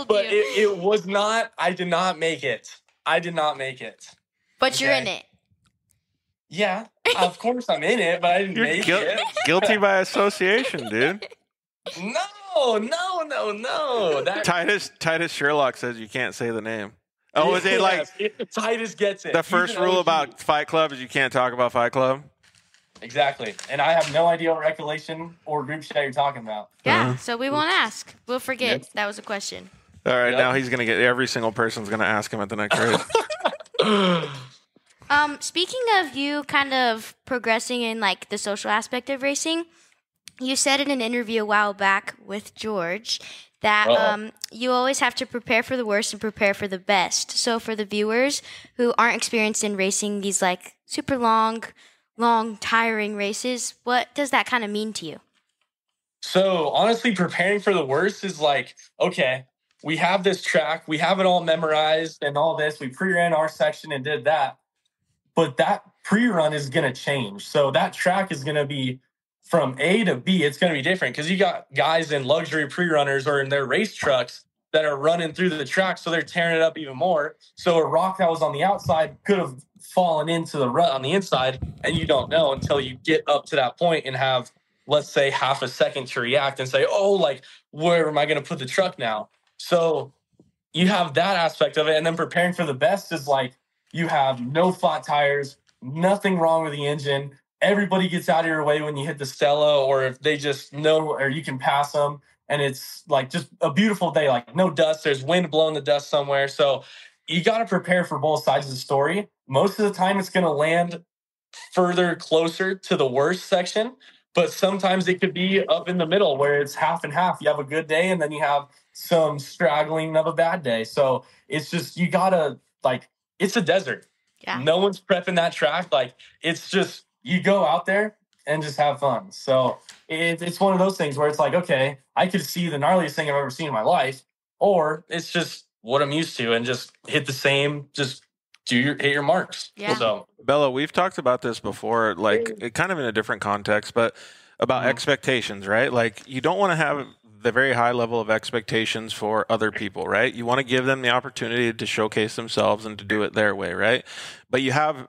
But it was not. I did not make it. But you're in it. Yeah, of course I'm in it, but I didn't make it. Guilty by association, dude. No. Titus Sherlock says you can't say the name. Oh, is it like Titus gets it? The first rule about Fight Club is you can't talk about Fight Club? Exactly. And I have no idea what recollection or group chat you're talking about. Yeah, so we won't ask. We'll forget. That was a question. All right, now he's going to get, every single person's going to ask him at the next race. Speaking of you kind of progressing in like the social aspect of racing, you said in an interview a while back with George that you always have to prepare for the worst and prepare for the best. So for the viewers who aren't experienced in racing these like super long, tiring races, what does that kind of mean to you? So honestly, preparing for the worst is like, okay, we have this track, we have it all memorized and all this. We pre-ran our section and did that. But that pre-run is going to change. So that track is going to be from A to B. It's going to be different because you got guys in luxury pre-runners or in their race trucks that are running through the track, so they're tearing it up even more. So a rock that was on the outside could have fallen into the rut on the inside, and you don't know until you get up to that point and have, let's say, half a second to react and say, oh, like, where am I going to put the truck now? So you have that aspect of it. And then preparing for the best is like, you have no flat tires, nothing wrong with the engine. Everybody gets out of your way when you hit the Stella, or if they just know, or you can pass them. and it's like just a beautiful day, like no dust, there's wind blowing the dust somewhere. So you got to prepare for both sides of the story. Most of the time it's going to land further closer to the worst section, but sometimes it could be up in the middle where it's half and half. You have a good day and then you have some straggling of a bad day. So it's just, you gotta, like, it's a desert. Yeah. No one's prepping that track. Like, it's just, you go out there and just have fun. So it's one of those things where it's like, okay, I could see the gnarliest thing I've ever seen in my life, or it's just what I'm used to and just hit the same, just hit your marks. Yeah. So Bella, we've talked about this before, like kind of in a different context, but about expectations, right? Like, you don't want to have the very high level of expectations for other people, right? You want to give them the opportunity to showcase themselves and to do it their way, right? But you have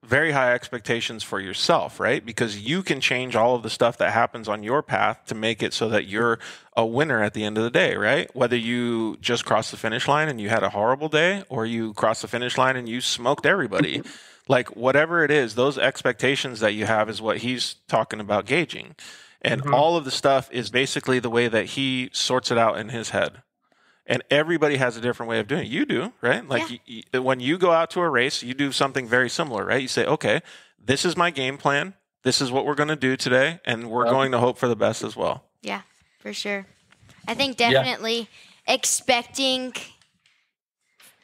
very high expectations for yourself, right? Because you can change all of the stuff that happens on your path to make it so that you're a winner at the end of the day, right? Whether you just crossed the finish line and you had a horrible day, or you crossed the finish line and you smoked everybody. Like, whatever it is, those expectations that you have is what he's talking about gauging. And all of the stuff is basically the way that he sorts it out in his head. And everybody has a different way of doing it. You do, right? Like, when you go out to a race, you do something very similar, right? You say, okay, this is my game plan. This is what we're going to do today. And we're going to hope for the best as well. Yeah, for sure. I think definitely expecting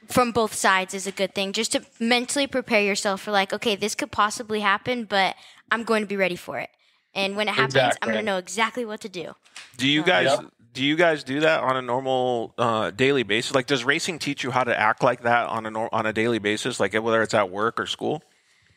from both sides is a good thing. Just to mentally prepare yourself for, like, okay, this could possibly happen, but I'm going to be ready for it. And when it happens, I'm going to know exactly what to do. Do you guys... Do you guys do that on a normal daily basis? Like, does racing teach you how to act like that on a daily basis, like whether it's at work or school?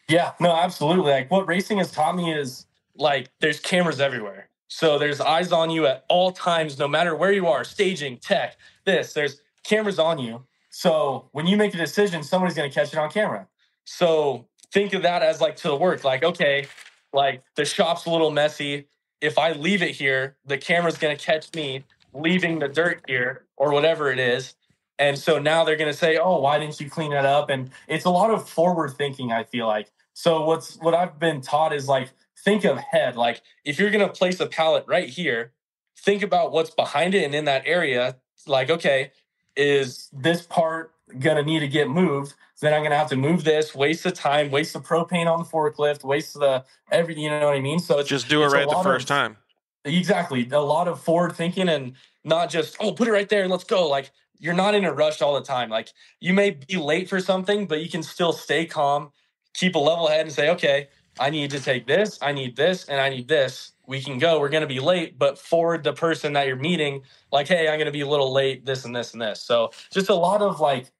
Yeah, no, absolutely. Like, what racing has taught me is, like, there's cameras everywhere. So there's eyes on you at all times, no matter where you are, staging, tech, there's cameras on you. So when you make a decision, somebody's going to catch it on camera. So think of that as, like, to the work. Like, okay, like, the shop's a little messy. If I leave it here, the camera's going to catch me leaving the dirt here or whatever it is. And so now they're going to say, oh, why didn't you clean that up? And it's a lot of forward thinking, I feel like. So what I've been taught is, like, think ahead. Like, if you're going to place a pallet right here, think about what's behind it and in that area. Like, okay, is this part going to need to get moved? Then I'm going to have to move this, waste the time, waste the propane on the forklift, waste the everything, you know what I mean? So it's just do it right the first time. Exactly. A lot of forward thinking and not just, oh, put it right there and let's go. Like, you're not in a rush all the time. Like, you may be late for something, but you can still stay calm, keep a level head and say, okay, I need to take this, I need this, and I need this. We can go. We're going to be late, but forward the person that you're meeting, like, hey, I'm going to be a little late, this and this and this. So just a lot of, like,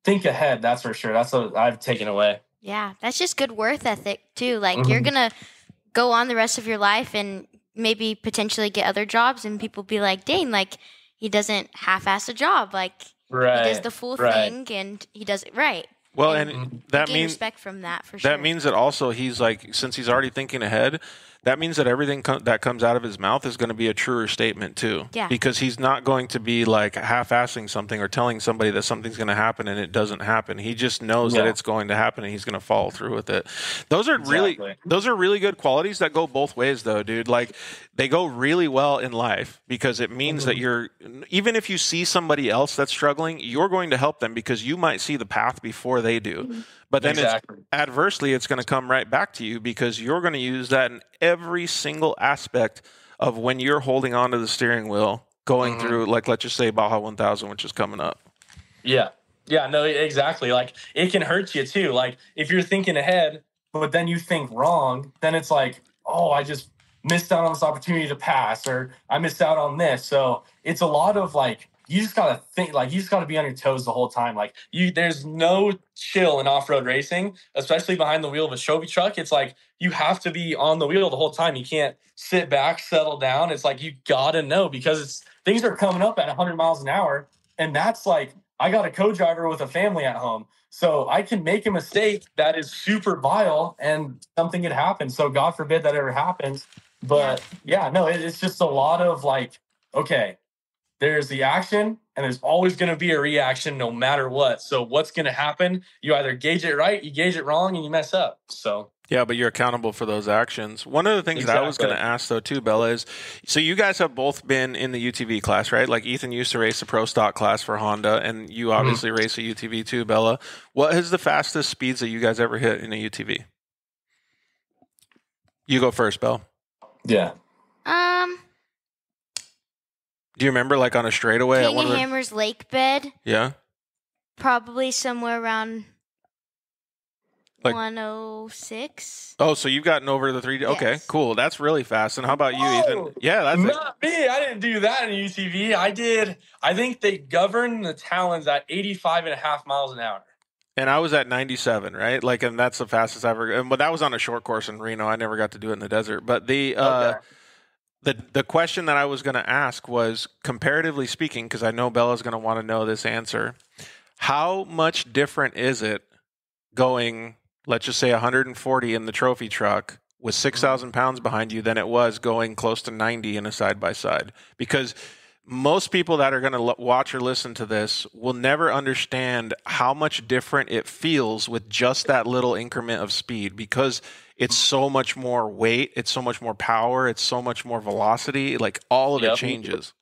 think ahead, that's for sure. That's what I've taken away. Yeah, that's just good work ethic, too. Like, you're going to go on the rest of your life and maybe potentially get other jobs, and people be like, dang, like, he doesn't half-ass a job. Like, he does the full thing, and he does it right. Well, and that means respect from that, for sure. That means that also he's, like, since he's already thinking ahead, that means that everything that comes out of his mouth is going to be a truer statement too. Yeah. Because he's not going to be, like, half-assing something or telling somebody that something's going to happen and it doesn't happen. He just knows that it's going to happen and he's going to follow through with it. Those are really good qualities that go both ways, though, dude. Like, they go really well in life because it means that you're, even if you see somebody else that's struggling, you're going to help them because you might see the path before they do. But then adversely, it's going to come right back to you because you're going to use that in every single aspect of when you're holding onto the steering wheel, going through, like, let's just say Baja 1000, which is coming up. Yeah. Yeah, no, exactly. Like, it can hurt you too. Like, if you're thinking ahead, but then you think wrong, then it's like, oh, I just missed out on this opportunity to pass, or I missed out on this. So it's a lot of, like, you just got to think, like, you just got to be on your toes the whole time. Like, there's no chill in off-road racing, especially behind the wheel of a Chevy truck. It's like, you have to be on the wheel the whole time. You can't sit back, settle down. It's like, you got to know because things are coming up at 100 miles an hour. And that's like, I got a co-driver with a family at home. So I can make a mistake that is super vile and something could happen. So God forbid that ever happens. But yeah, no, it's just a lot of, like, okay, there's the action and there's always going to be a reaction no matter what. So what's going to happen? You either gauge it right, you gauge it wrong, and you mess up. So Yeah, but you're accountable for those actions. One of the things that I was going to ask, though, too, Bella, is so you guys have both been in the UTV class, right? Like Ethan used to race the pro stock class for Honda, and you obviously race a UTV too, Bella. What is the fastest speeds that you guys ever hit in a UTV? You go first, Belle. Yeah. Do you remember, like, on a straightaway? King of Hammers Lake Bed? Yeah. Probably somewhere around 106. Oh, so you've gotten over the 3D. Yes. Okay, cool. That's really fast. And how about you, Ethan? Yeah, that's not me. I didn't do that in UTV. I think they govern the talons at 85.5 miles an hour. And I was at 97, right? Like, and that's the fastest I've ever. But that was on a short course in Reno. I never got to do it in the desert. But the question that I was going to ask was, comparatively speaking, because I know Bella's going to want to know this answer. How much different is it going, let's just say 140 in the trophy truck with 6,000 pounds behind you than it was going close to 90 in a side-by-side? Because most people that are going to watch or listen to this will never understand how much different it feels with just that little increment of speed, because it's so much more weight, it's so much more power, it's so much more velocity, like all of it changes.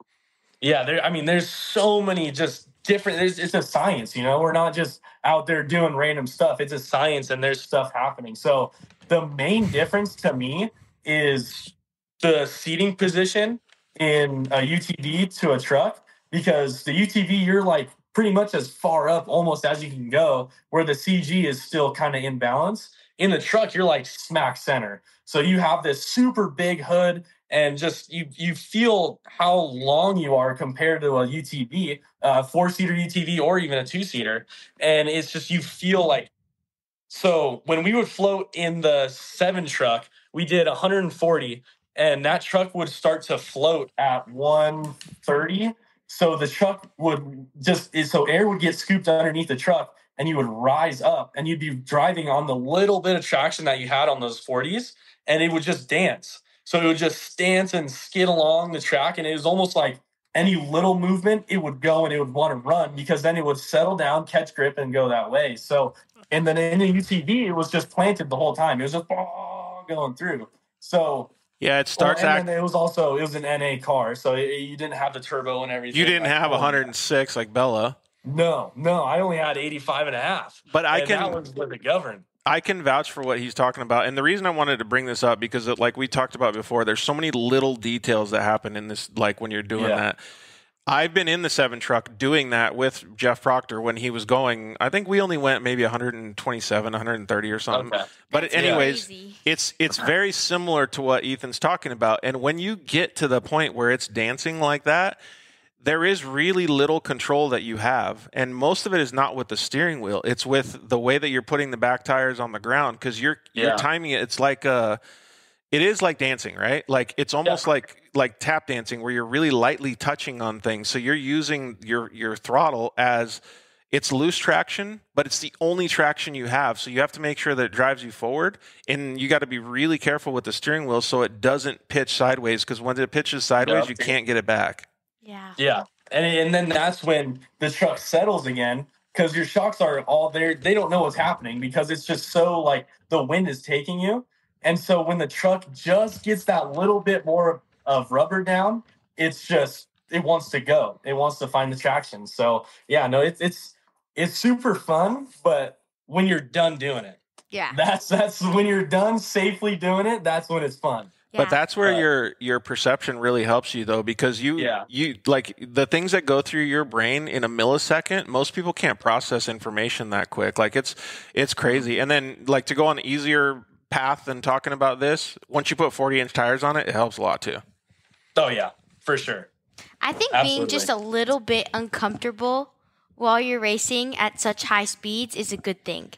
Yeah, there's so many just different, it's a science, we're not just out there doing random stuff. It's a science and there's stuff happening. So the main difference to me is the seating position in a UTV to a truck, because the UTV, you're like pretty much as far up almost as you can go, where the CG is still kind of in balance. In the truck, you're like smack center. So you have this super big hood, and just you feel how long you are compared to a UTV, 4-seater UTV, or even a 2-seater. And it's just, you feel like, so when we would float in the 7 truck, we did 140, and that truck would start to float at 130. So the truck would so air would get scooped underneath the truck, and you would rise up, and you'd be driving on the little bit of traction that you had on those 40s, and it would just dance. So it would just dance and skid along the track, and it was almost like any little movement, it would go and it would want to run, because then it would settle down, catch grip, and go that way. So, and then in the UTV, it was just planted the whole time. It was just going through. So yeah, it starts. And then it was an NA car, so you didn't have the turbo and everything. You didn't have 106 like Bella. No, I only had 85.5. But that was with the govern. I can vouch for what he's talking about. And the reason I wanted to bring this up, because like we talked about before, there's so many little details that happen in this, like when you're doing that. I've been in the 7 truck doing that with Jeff Proctor when he was going. I think we only went maybe 127, 130 or something. Okay. But anyways, it's very similar to what Ethan's talking about. And when you get to the point where it's dancing like that, there is really little control that you have. And most of it is not with the steering wheel. It's with the way that you're putting the back tires on the ground, because you're timing it. It's like it is like dancing, right? Like it's almost like tap dancing, where you're really lightly touching on things. So you're using your throttle as it's loose traction, but it's the only traction you have. So you have to make sure that it drives you forward, and you got to be really careful with the steering wheel so it doesn't pitch sideways, because when it pitches sideways, you can't get it back. Yeah. And then that's when the truck settles again, because your shocks are all there. They don't know what's happening, because it's just so like the wind is taking you. And so when the truck just gets that little bit more of rubber down, it wants to go. It wants to find the traction. So yeah, no, it's super fun, but when you're done doing it, that's when you're done safely doing it, that's when it's fun. But that's where your perception really helps you, though, because you like the things that go through your brain in a millisecond, most people can't process information that quick. Like it's crazy. And then like to go on an easier path than talking about this, once you put 40-inch tires on it, it helps a lot too. Oh yeah, for sure. I think being just a little bit uncomfortable while you're racing at such high speeds is a good thing.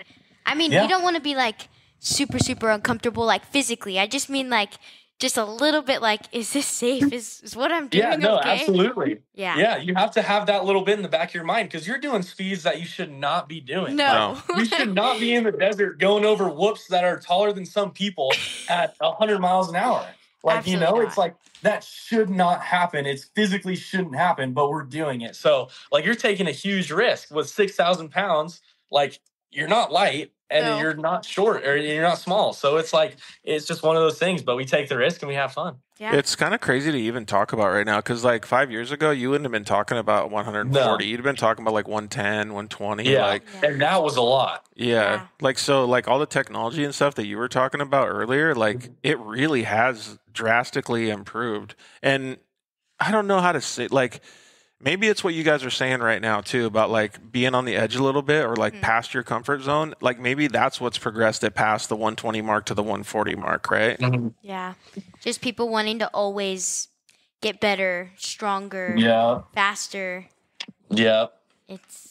I mean, you don't want to be like super, super uncomfortable, like physically. I just mean like just a little bit like, is this safe? Is what I'm doing okay? Absolutely. Yeah, you have to have that little bit in the back of your mind, because you're doing speeds that you should not be doing. No. You should not be in the desert going over whoops that are taller than some people at 100 miles an hour. Like, Absolutely it's like that should not happen. It physically shouldn't happen, but we're doing it. So like you're taking a huge risk with 6,000 pounds. Like, you're not light and No. you're not short or you're not small. So it's like, it's just one of those things, but we take the risk and we have fun. Yeah. It's kind of crazy to even talk about right now because, like, 5 years ago, you wouldn't have been talking about 140. No. You'd have been talking about, like, 110, 120. Yeah. Like, And that was a lot. yeah. Like, so, like, all the technology and stuff that you were talking about earlier, like, it really has drastically improved. And I don't know how to say, like, maybe it's what you guys are saying right now, too, about, like, being on the edge a little bit or, like, past your comfort zone. Like, maybe that's what's progressed it past the 120 mark to the 140 mark, right? Yeah. Just people wanting to always get better, stronger, Yeah. faster. Yeah.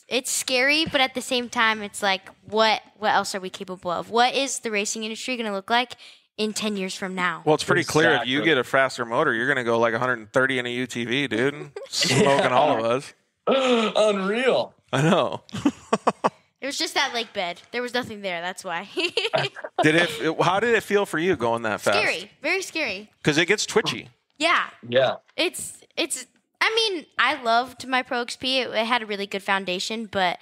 It's scary, but at the same time, it's like, what else are we capable of? What is the racing industry going to look like in 10 years from now? Well, it's pretty clear if you Exactly. get a faster motor, you're going to go like 130 in a UTV, dude. Smoking all of us. Unreal. I know. It was just that lake bed. There was nothing there. That's why. How did it feel for you going that fast? Scary. Very scary. Because it gets twitchy. Yeah. Yeah. It's I mean, I loved my Pro XP. It had a really good foundation, but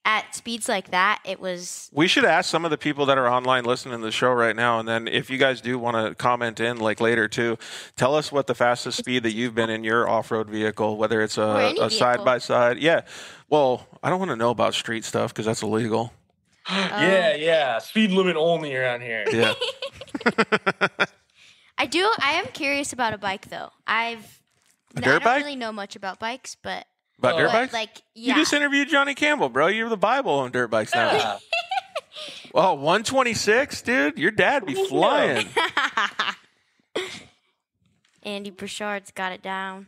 at speeds like that, it was... We should ask some of the people that are online listening to the show right now, and then if you guys do want to comment in like later too, tell us what the fastest speed that you've been in your off-road vehicle, whether it's any a vehicle. side-by-side. Yeah. Well, I don't want to know about street stuff because that's illegal. Yeah. Speed limit only around here. Yeah. I am curious about a bike, though. I dirt don't bike? really know much about bikes, but... About dirt but, bikes? like, yeah. You just interviewed Johnny Campbell, bro. You're the Bible on dirt bikes now. Yeah. Well, 126, dude. Your dad be flying. Andy Burchard's got it down.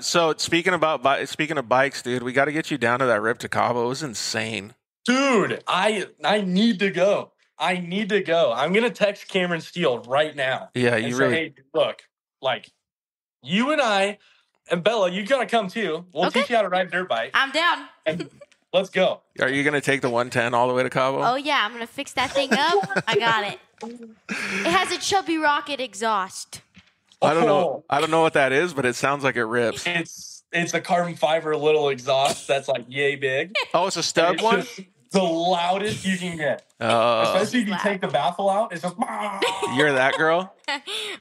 So speaking of bikes, dude, we got to get you down to that Rip to Cabo. It was insane. Dude, I need to go. I'm going to text Cameron Steele right now. Yeah, and you say, really. hey, look, like, you and I, and Bella, you got to come too. We'll Okay. teach you how to ride a dirt bike. I'm down. And let's go. Are you gonna take the 110 all the way to Cabo? Oh, yeah, I'm going to fix that thing up. I got it. It has a Chubby Rocket exhaust. I don't know. I don't know what that is, but it sounds like it rips. It's a carbon fiber little exhaust that's like yay big. Oh, it's a stub It's one. just the loudest you can get. Especially if you Wow. take the baffle out. It's just. You're that girl.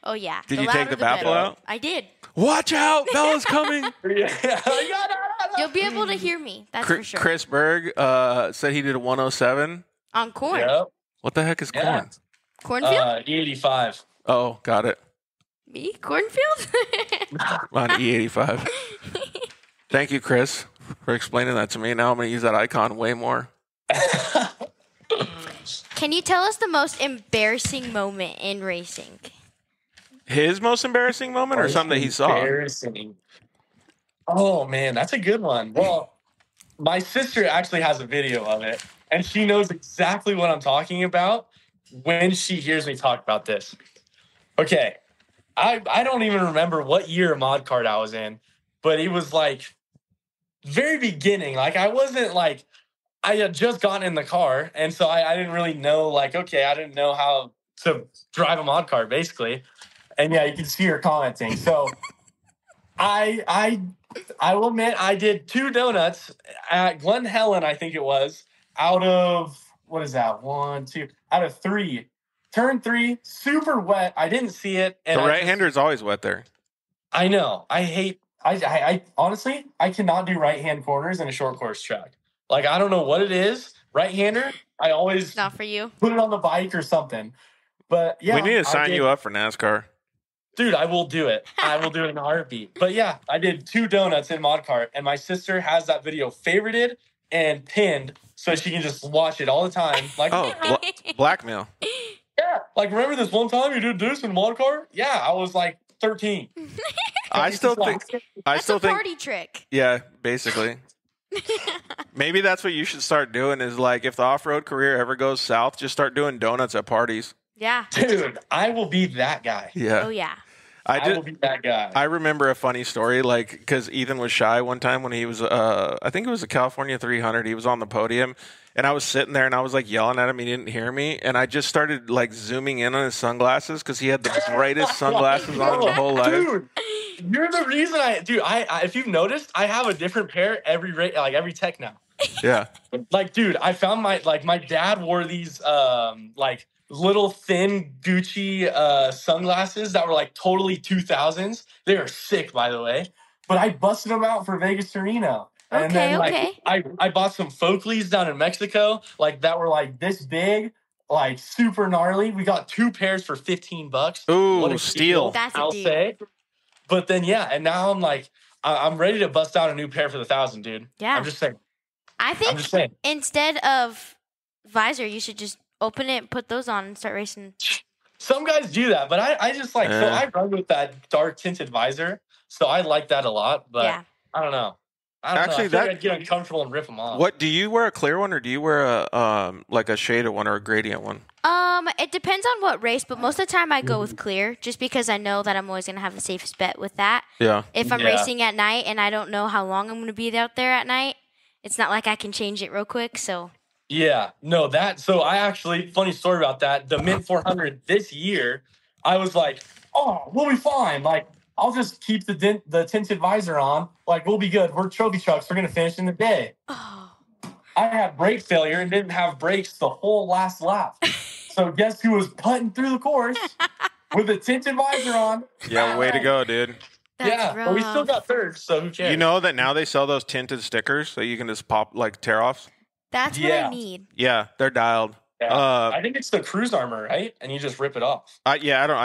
Oh, yeah. Did The you take louder the the baffle better. out? I did. Watch out, Bella's coming. You'll be able to hear me. That's for sure. Chris Berg said he did a 107. On corn. Yep. What the heck is corn? Yeah. Cornfield? E85. Oh, got it. Me? Cornfield? On E85. Thank you, Chris, for explaining that to me. Now I'm going to use that icon way more. Can you tell us the most embarrassing moment in racing? His most embarrassing moment or something that he saw? Embarrassing. Oh, man, that's a good one. Well, my sister actually has a video of it, and she knows exactly what I'm talking about when she hears me talk about this. Okay, I don't even remember what year mod card I was in, but it was like very beginning. Like I wasn't like, I had just gotten in the car, and so I didn't really know, like, okay, I didn't know how to drive a mod car, basically. And yeah, you can see her commenting. So I will admit I did 2 donuts at Glen Helen, I think it was, out of, what is that? 1, 2, out of 3. Turn 3, super wet. I didn't see it. And The right-hander is always wet there. I know. I honestly, I cannot do right-hand corners in a short course track. Like, I don't know what it is. Right-hander, I always Not for you. put it on the bike or something. But yeah. We need to I sign did- you up for NASCAR. Dude, I will do it. I will do it in a heartbeat. But yeah, I did 2 donuts in mod cart, and my sister has that video favorited and pinned so she can just watch it all the time. Like, Oh, blackmail. yeah, like, remember this one time you did this in mod cart? Yeah, I was like 13. I still think. That's a party trick. Yeah, basically. Maybe that's what you should start doing. Is like if the off-road career ever goes south, just start doing donuts at parties. Yeah. Dude, I will be that guy. Yeah. Oh, yeah. I will be that guy. I remember a funny story, like, because Ethan was shy one time when he was, I think it was a California 300. He was on the podium, and I was sitting there, and I was, like, yelling at him. He didn't hear me, and I just started, like, zooming in on his sunglasses because he had the brightest sunglasses on his whole life. Dude, you're the reason I if you've noticed, I have a different pair every tech now. Yeah. Like, dude, I found my dad wore these like little thin Gucci sunglasses that were like totally 2000s. They are sick, by the way. But I busted them out for Vegas to Reno. And then like I bought some Folkleys down in Mexico, like that were like this big, like super gnarly. We got 2 pairs for $15. Ooh, What a steal. That's a I'll deal. say. But then and now I'm like, I'm ready to bust out a new pair for the 1,000, dude. Yeah. I'm just saying. I think just saying. instead of visor, you should just open it, put those on, and start racing. Some guys do that, but I just like, so I run with that dark tinted visor. So I like that a lot, but I don't know. Actually, I feel like I'd get uncomfortable and rip them off. What do you wear, a clear one, or do you wear a like a shaded one or a gradient one? It depends on what race, but most of the time I go with clear, just because I know that I'm always gonna have the safest bet with that. Yeah. If I'm racing at night and I don't know how long I'm gonna be out there at night, it's not like I can change it real quick. So. Yeah, no, that. So I actually, funny story about that. The Mint 400 this year, I was like, oh, we'll be fine. Like, I'll just keep the tinted visor on. Like, we'll be good. We're trophy trucks. We're gonna finish in the day. Oh. I had brake failure and didn't have brakes the whole last lap. So guess who was putting through the course with a tinted visor on? Yeah, way to go, dude. That's rough. But we still got third, so who cares? You know that now they sell those tinted stickers that you can just pop, like, tear offs? That's what I need. Yeah, they're dialed. Yeah. I think it's the cruise armor, right? And you just rip it off. I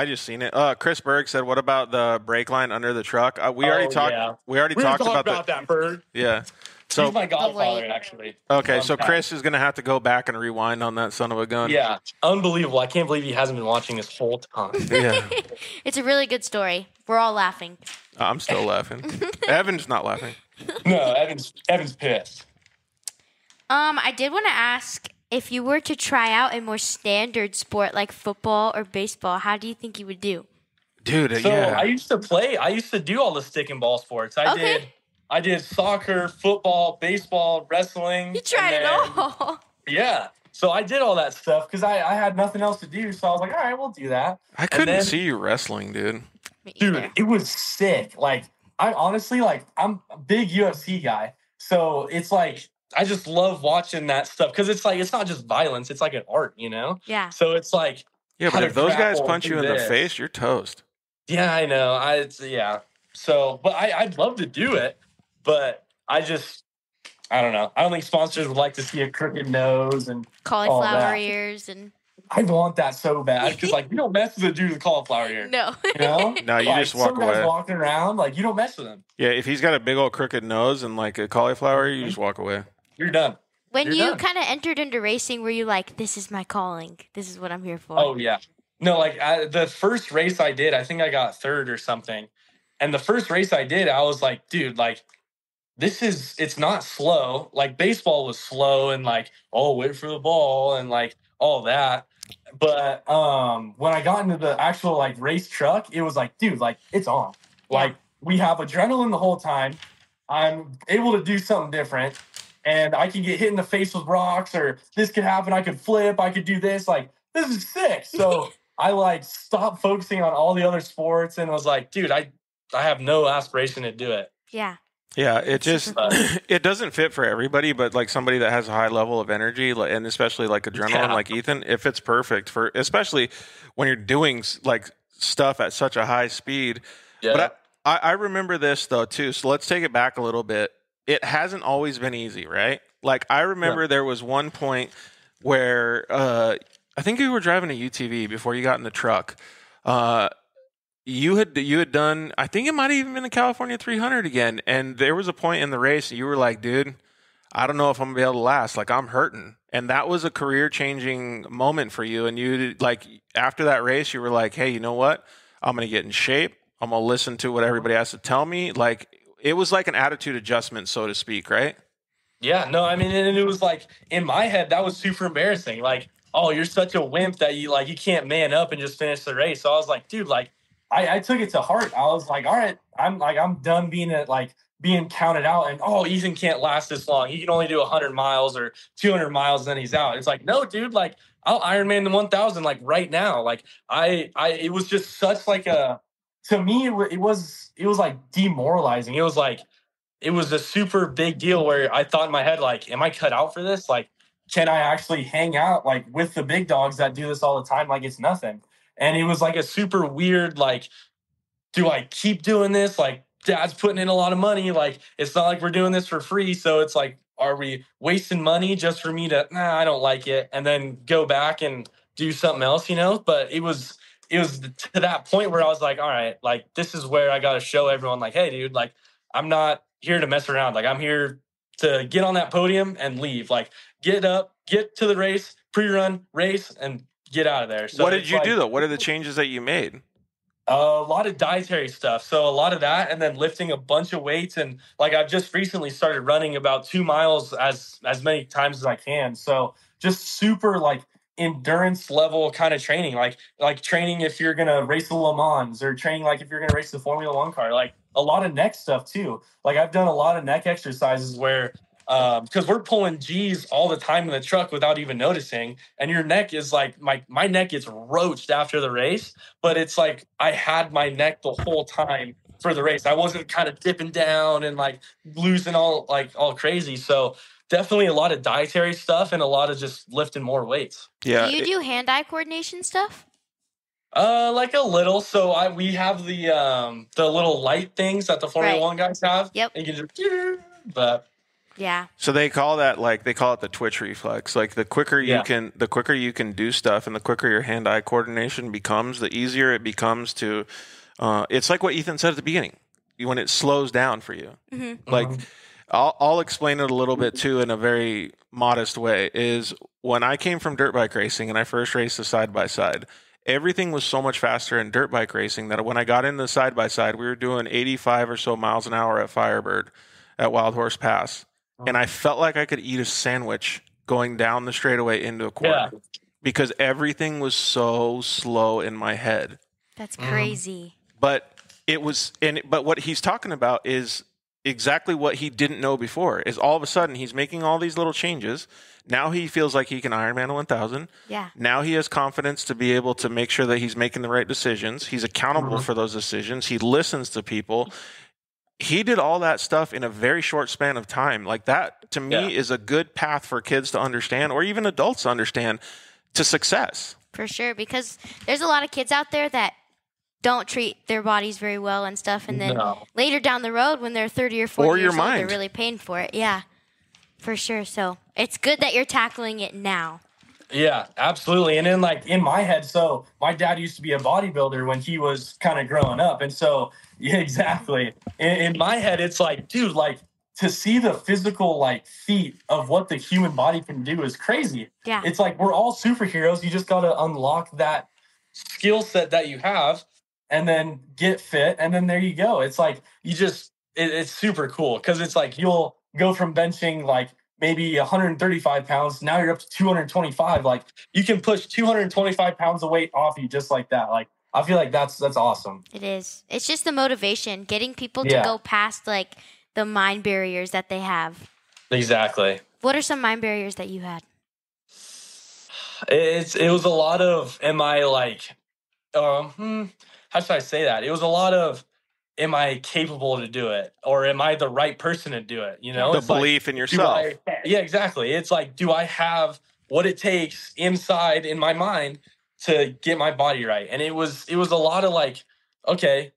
just seen it. Chris Berg said, "What about the brake line under the truck?" We already talked. Yeah. We already talked about that, Berg. Yeah. So he's my godfather, actually. Okay, so Chris is gonna have to go back and rewind on that son of a gun. Yeah, unbelievable. I can't believe he hasn't been watching this whole time. Yeah. It's a really good story. We're all laughing. I'm still laughing. Evan's not laughing. No, Evan's pissed. I did want to ask, if you were to try out a more standard sport like football or baseball, how do you think you would do? Dude, so I used to do all the stick and ball sports. I did soccer, football, baseball, wrestling. You tried it all. Yeah. So I did all that stuff because I had nothing else to do. So I was like, all right, we'll do that. I couldn't see you wrestling, dude. Dude, it was sick. Like, I honestly, like, I'm a big UFC guy. So it's like, I just love watching that stuff because it's like, it's not just violence. It's like an art, you know? Yeah. So it's like, yeah, but if those guys punch you in the face, you're toast. Yeah, I know. So, but I'd love to do it, but I don't know. I don't think sponsors would like to see a crooked nose and cauliflower ears and. I want that so bad because, like, you don't mess with a dude with cauliflower ear. No. You know? No, you just walk away. Some guys walking around, like, you don't mess with him. Yeah, if he's got a big old crooked nose and, like, a cauliflower, you just walk away. You're done. When you kind of entered into racing, were you like, this is my calling? This is what I'm here for? Oh, yeah. No, like, the first race I did, I think I got third or something. And the first race I did, I was like, dude, like, it's not slow. Like, baseball was slow and, like, oh, wait for the ball and, like, all that. But when I got into the actual, like, race truck, it was like, dude, like, it's on. Yeah. Like, we have adrenaline the whole time. I'm able to do something different. And I can get hit in the face with rocks, or this could happen. I could flip. I could do this. Like, this is sick. So I, like, stopped focusing on all the other sports and was like, dude, I have no aspiration to do it. Yeah. Yeah, it just it doesn't fit for everybody, but like somebody that has a high level of energy, and especially like adrenaline, like Ethan, it fits perfect for, especially when you're doing like stuff at such a high speed. Yeah. But I remember this though too. So let's take it back a little bit. It hasn't always been easy, right? Like I remember there was one point where I think you were driving a UTV before you got in the truck. You had done, I think it might have even been the California 300 again, and there was a point in the race you were like, dude, I don't know if I'm gonna be able to last. Like I'm hurting, and that was a career-changing moment for you. And you like after that race, you were like, hey, you know what? I'm gonna get in shape. I'm gonna listen to what everybody has to tell me. Like it was like an attitude adjustment, so to speak, right? Yeah, no, I mean, and it was like in my head that was super embarrassing. Like, oh, you're such a wimp that you can't man up and just finish the race. So I was like, dude, like. I took it to heart. I was like, all right, I'm done being counted out. And, oh, Ethan can't last this long. He can only do 100 miles or 200 miles, and then he's out. It's like, no, dude, like, I'll Ironman the 1,000, like, right now. Like, it was just such, like, to me, it was like, demoralizing. It was like, it was a super big deal where I thought in my head, like, am I cut out for this? Like, can I actually hang out like with the big dogs that do this all the time? Like it's nothing. And it was like a super weird, like, do I keep doing this? Like, dad's putting in a lot of money. Like, it's not like we're doing this for free. So it's like, are we wasting money just for me to, I don't like it, and then go back and do something else, you know? But it was to that point where I was like, all right, like, this is where I got to show everyone, like, hey, dude, like, I'm not here to mess around. Like, I'm here to get on that podium and leave. Like, get up, get to the race, pre-run, race, and get out of there. So what did you do, though? What are the changes that you made? A lot of dietary stuff. So a lot of that, and then lifting a bunch of weights. And like, I've just recently started running about 2 miles as many times as I can. So just super like endurance level kind of training, like training if you're going to race the Le Mans, or training like if you're going to race the Formula One car, like a lot of neck stuff too. Like I've done a lot of neck exercises where because we're pulling G's all the time in the truck without even noticing. And your neck is like, my neck gets roached after the race, but it's like I had my neck the whole time for the race. I wasn't kind of dipping down and like losing all crazy. So definitely a lot of dietary stuff and a lot of just lifting more weights. Yeah. Do you do hand-eye coordination stuff? Like a little. So we have the little light things that the Formula One guys have. Yep. And you can just, but yeah. So they call it the twitch reflex. Like the quicker you can do stuff, and the quicker your hand-eye coordination becomes, the easier it becomes to. It's like what Ethan said at the beginning, when it slows down for you. Mm-hmm. Like I'll explain it a little bit too in a very modest way. Is when I came from dirt bike racing and I first raced the side by side. Everything was so much faster in dirt bike racing that when I got into the side by side, we were doing 85 or so miles an hour at Firebird at Wild Horse Pass. And I felt like I could eat a sandwich going down the straightaway into a corner because everything was so slow in my head. That's crazy. But but what he's talking about is exactly what he didn't know before. Is all of a sudden he's making all these little changes. Now he feels like he can Ironman a 1000. Yeah. Now he has confidence to be able to make sure that he's making the right decisions. He's accountable for those decisions. He listens to people. He did all that stuff in a very short span of time. Like that, to me, is a good path for kids to understand, or even adults to understand, to success. For sure, because there's a lot of kids out there that don't treat their bodies very well and stuff, and then later down the road, when they're 30 or 40 years old, they're really paying for it. Yeah, for sure. So it's good that you're tackling it now. Yeah, absolutely. And then like in my head, so my dad used to be a bodybuilder when he was kind of growing up. And so, yeah, exactly. In my head, it's like, dude, like to see the physical like feat of what the human body can do is crazy. Yeah. It's like we're all superheroes. You just got to unlock that skill set that you have and then get fit. And then there you go. It's like it's super cool because it's like you'll go from benching like maybe 135 pounds. Now you're up to 225. Like you can push 225 pounds of weight off you just like that. Like I feel like that's awesome. It is. It's just the motivation, getting people to go past like the mind barriers that they have. Exactly. What are some mind barriers that you had? It was a lot of, am I like, how should I say that? It was a lot of, am I capable to do it? Or am I the right person to do it? You know, the belief in yourself. Yeah, exactly. It's like, do I have what it takes inside in my mind to get my body right? And it was a lot of like, okay,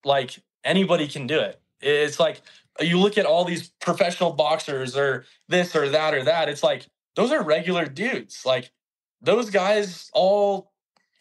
like anybody can do it. It's like, you look at all these professional boxers or this or that or that. It's like, those are regular dudes. Like those guys all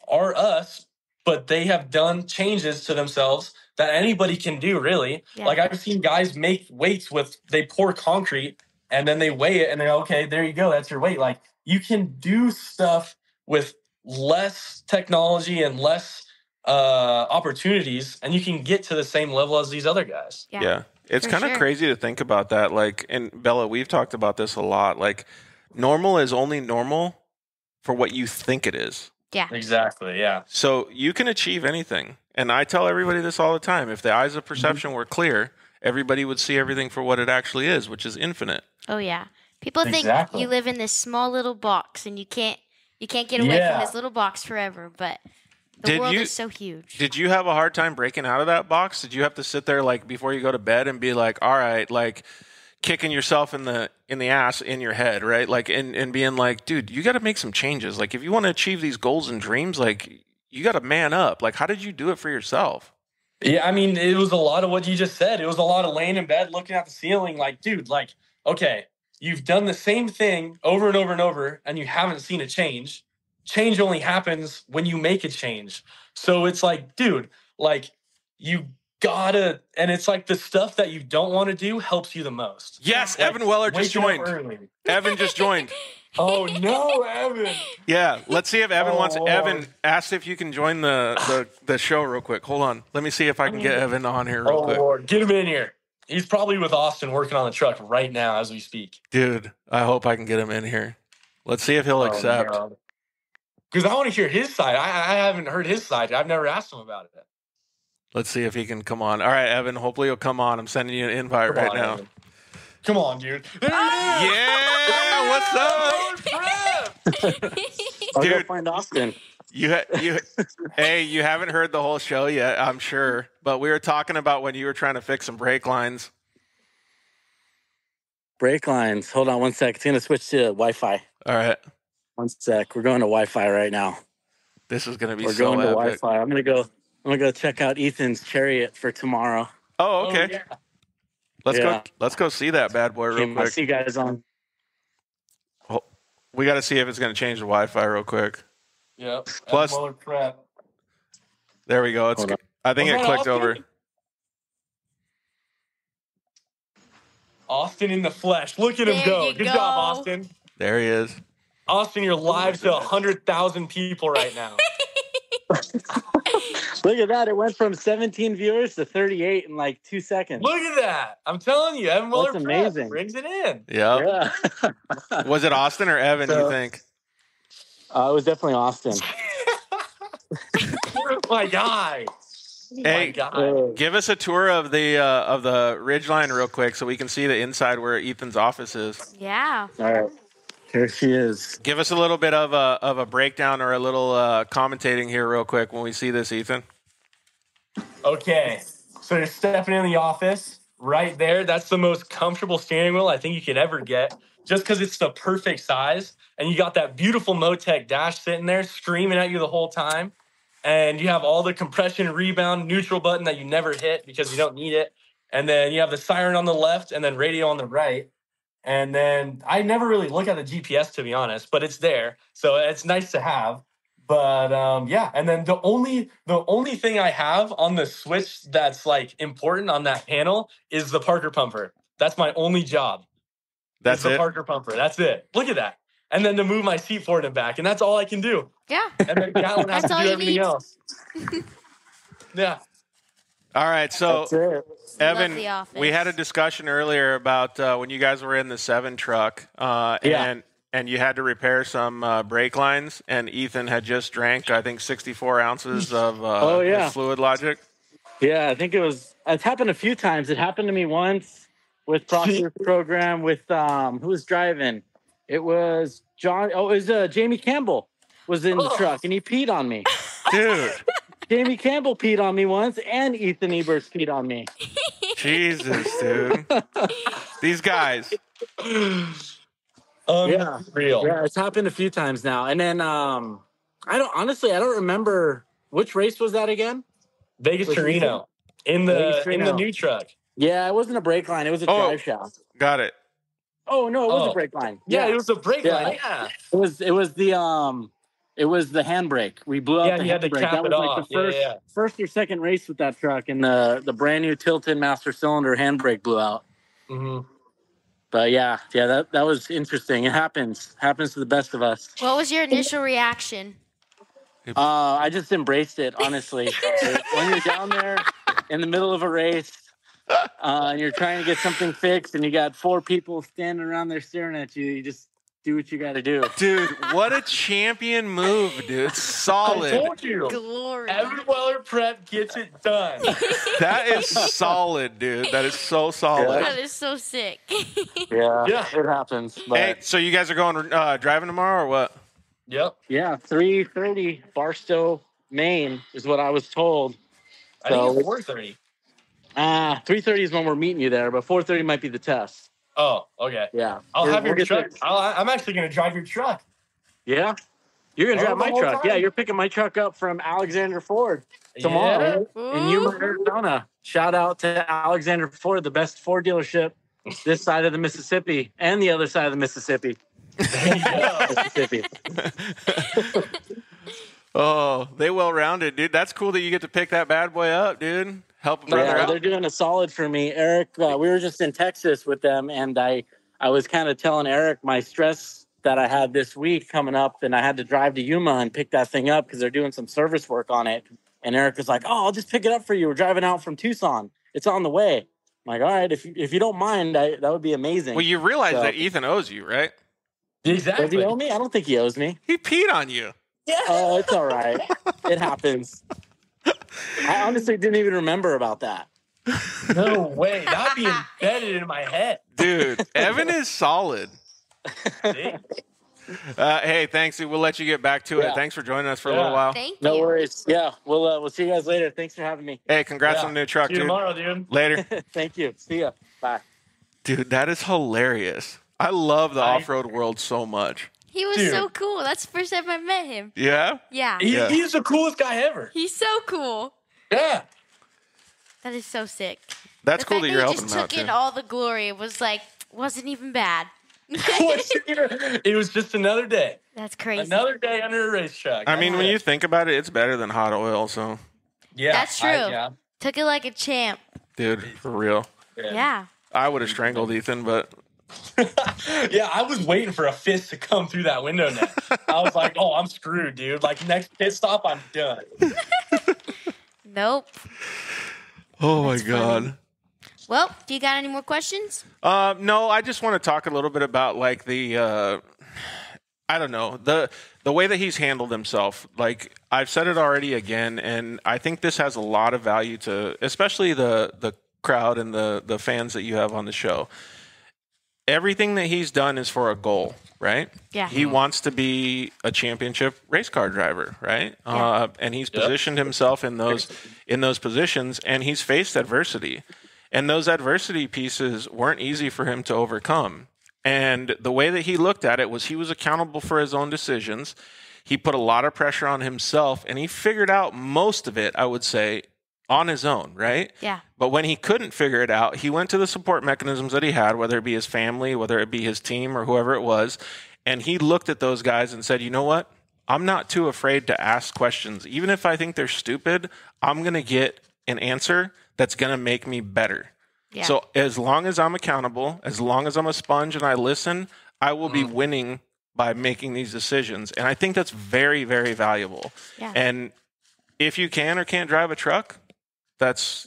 are us, but they have done changes to themselves that anybody can do, really. Yeah. Like I've seen guys make weights they pour concrete and then they weigh it and they're okay, there you go, that's your weight. Like you can do stuff with less technology and less opportunities, and you can get to the same level as these other guys. Yeah. It's kind of crazy to think about that. Like, and Bella, we've talked about this a lot. Like, normal is only normal for what you think it is. Yeah. Exactly, yeah. So you can achieve anything. And I tell everybody this all the time. If the eyes of perception were clear, everybody would see everything for what it actually is, which is infinite. Oh, yeah. People think you live in this small little box and you can't get away from this little box forever. But The world is so huge. Did you have a hard time breaking out of that box? Did you have to sit there like before you go to bed and be like, all right, like kicking yourself in the ass in your head, right? Like and being like, dude, you got to make some changes. Like if you want to achieve these goals and dreams, like you got to man up. Like how did you do it for yourself? Yeah, I mean, it was a lot of what you just said. It was a lot of laying in bed, looking at the ceiling, like, dude, like, okay, you've done the same thing over and over and over, and you haven't seen a change. Change only happens when you make a change. So it's like, dude, like, you gotta, and it's like the stuff that you don't want to do helps you the most. Yes, like, Evan Weller just joined. Evan just joined. Oh no, Evan. Yeah, let's see if Evan wants. Evan asked if you can join the show real quick. Hold on, let me see if I can get Evan on here real quick. Lord, get him in here. He's probably with Austin working on the truck right now as we speak. Dude, I hope I can get him in here. Let's see if he'll accept. Because I want to hear his side. I haven't heard his side. I've never asked him about it. Let's see if he can come on. All right, Evan. Hopefully he'll come on. I'm sending you an invite right now. Evan. Come on, dude. There he is. Yeah, what's up? I'll Dude, go find Austin. You haven't heard the whole show yet, I'm sure. But we were talking about when you were trying to fix some brake lines. Brake lines. Hold on 1 sec. It's going to switch to Wi-Fi. All right. 1 sec. We're going to Wi-Fi right now. This is going to be We're so going to epic. Wi-Fi. I'm going to go check out Ethan's Chariot for tomorrow. Oh, okay. Yeah. Let's go see that bad boy real I'll quick. see you guys on. We got to see if it's going to change the Wi-Fi real quick. Yep. Plus- Prep. There we go. Hold on. I think Was it that clicked Austin? over. Austin in the flesh. Look at him There go. you Good go. job, Austin. There he is. Austin, you're live to 100,000 people right now. Look at that. It went from 17 viewers to 38 in like 2 seconds. Look at that. I'm telling you, Evan Weller That's Prep amazing. brings it in. Yeah. Yeah. Was it Austin or Evan, you think? It was definitely Austin. My guy. Hey, My guy. give us a tour of the Ridgeline real quick so we can see the inside where Ethan's office is. Yeah. All right. Here she is. Give us a little bit of a breakdown or a little commentating here real quick when we see this, Ethan. Okay. So you're stepping in the office right there. That's the most comfortable steering wheel I think you could ever get just because it's the perfect size. And you got that beautiful Motec dash sitting there screaming at you the whole time. And you have all the compression, rebound, neutral button that you never hit because you don't need it. And then you have the siren on the left and then radio on the right. And then I never really look at the GPS, to be honest, but it's there. So it's nice to have. But yeah, and then the only thing I have on the switch that's like important on that panel is the Parker pumper. That's my only job. That's the it? Parker pumper. That's it. Look at that. And then to move my seat forward and back, and that's all I can do. Yeah. And then Gatlin has That's to all do you everything need. else. Yeah. All right, so That's it. Evan, Love The Office. we had a discussion earlier about when you guys were in the 7 truck and you had to repair some brake lines, and Ethan had just drank, I think, 64 ounces of his Fluid Logic. Yeah, I think it's happened a few times. It happened to me once with Proctor's program with who was driving? It was John. Oh, it was Jamie Campbell was in the truck and he peed on me. Dude, Jamie Campbell peed on me once, and Ethan Ebert peed on me. Jesus, dude. These guys. Real. Yeah, it's happened a few times now. And then I don't remember which race was that again. Vegas to Reno in the new truck. Yeah, it wasn't a brake line. It was a drive shaft. Got it. Oh no, it was a brake line. Yeah, it was a brake Yeah. line. Yeah. It was the handbrake. We blew out the you had to handbrake. cap That was it like off. the first or second race with that truck, and the brand new Tilton master cylinder handbrake blew out. Mm-hmm. But yeah, that was interesting. It happens to the best of us. What was your initial reaction? I just embraced it, honestly. When you're down there in the middle of a race and you're trying to get something fixed, and you got 4 people standing around there staring at you, you just do what you got to do. Dude, what a champion move, dude. Solid. I told you. Glory. Evan Weller Prep gets it done. That is solid, dude. That is so solid. That is so sick. Yeah, Yeah. it happens. But Hey, so you guys are going driving tomorrow or what? Yep. yeah, 3:30 Barstow Maine is what I was told. I think So it's 4:30. 3:30 is when we're meeting you there, but 4:30 might be the test. Oh, okay. Yeah. I'll have your get truck. there. I'm actually going to drive your truck. Yeah. You're going to drive the my whole truck. time. Yeah, you're picking my truck up from Alexander Ford tomorrow in Yuma, Arizona. Shout out to Alexander Ford, the best Ford dealership this side of the Mississippi and the other side of the Mississippi. There you go. Mississippi. Oh, they well-rounded, dude. That's cool that you get to pick that bad boy up, dude. Help a brother Yeah, out. they're doing a solid for me. Eric, we were just in Texas with them, and I was kind of telling Eric my stress that I had this week coming up, and I had to drive to Yuma and pick that thing up because they're doing some service work on it. And Eric was like, "Oh, I'll just pick it up for you. We're driving out from Tucson. It's on the way." I'm like, "All right, if you don't mind, that would be amazing." Well, you realize that Ethan owes you, right? Exactly. Does he owe me? I don't think he owes me. He peed on you. Yeah. Oh, it's all right. It happens. I honestly didn't even remember about that. No way. That'd be embedded in my head. Dude, Evan is solid. See? Hey, thanks. We'll let you get back to it. Yeah. Thanks for joining us for a little while. Thank No you. worries. Yeah, we'll see you guys later. Thanks for having me. Hey, congrats Yeah. on the new truck, See you dude. tomorrow, dude. Later. Thank you. See ya. Bye. Dude, that is hilarious. I love the off-road world so much. He was Dude. so cool. That's the first time I met him. Yeah? Yeah. Yeah. He's the coolest guy ever. He's so cool. Yeah. That is so sick. That's The cool fact that you're he helping just him out, took in too. all the glory. It was like, wasn't even bad. It was just another day. That's crazy. Another day under a racetrack. I mean, when you think about it, it's better than hot oil, so, Yeah. That's true. yeah. Took it like a champ. dude, for real. Yeah. I would have strangled Ethan, but Yeah, I was waiting for a fist to come through that window net. I was like, oh, I'm screwed, dude. Like, next pit stop, I'm done. Nope. oh That's my God. funny. Well, do you got any more questions? No, I just want to talk a little bit about like the I don't know, the way that he's handled himself. Like I've said it already again, and I think this has a lot of value to especially the crowd and the fans that you have on the show. Everything that he's done is for a goal, right? Yeah. He wants to be a championship race car driver, right? Yeah. And he's positioned himself in those positions, and he's faced adversity. And those adversity pieces weren't easy for him to overcome. And the way that he looked at it was he was accountable for his own decisions. He put a lot of pressure on himself, and he figured out most of it, I would say, on his own, right? Yeah. But when he couldn't figure it out, he went to the support mechanisms that he had, whether it be his family, whether it be his team, or whoever it was, and he looked at those guys and said, you know what? I'm not too afraid to ask questions. Even if I think they're stupid, I'm going to get an answer that's going to make me better. Yeah. So as long as I'm accountable, as long as I'm a sponge and I listen, I will be winning by making these decisions. And I think that's very, very valuable. Yeah. And if you can or can't drive a truck, that's,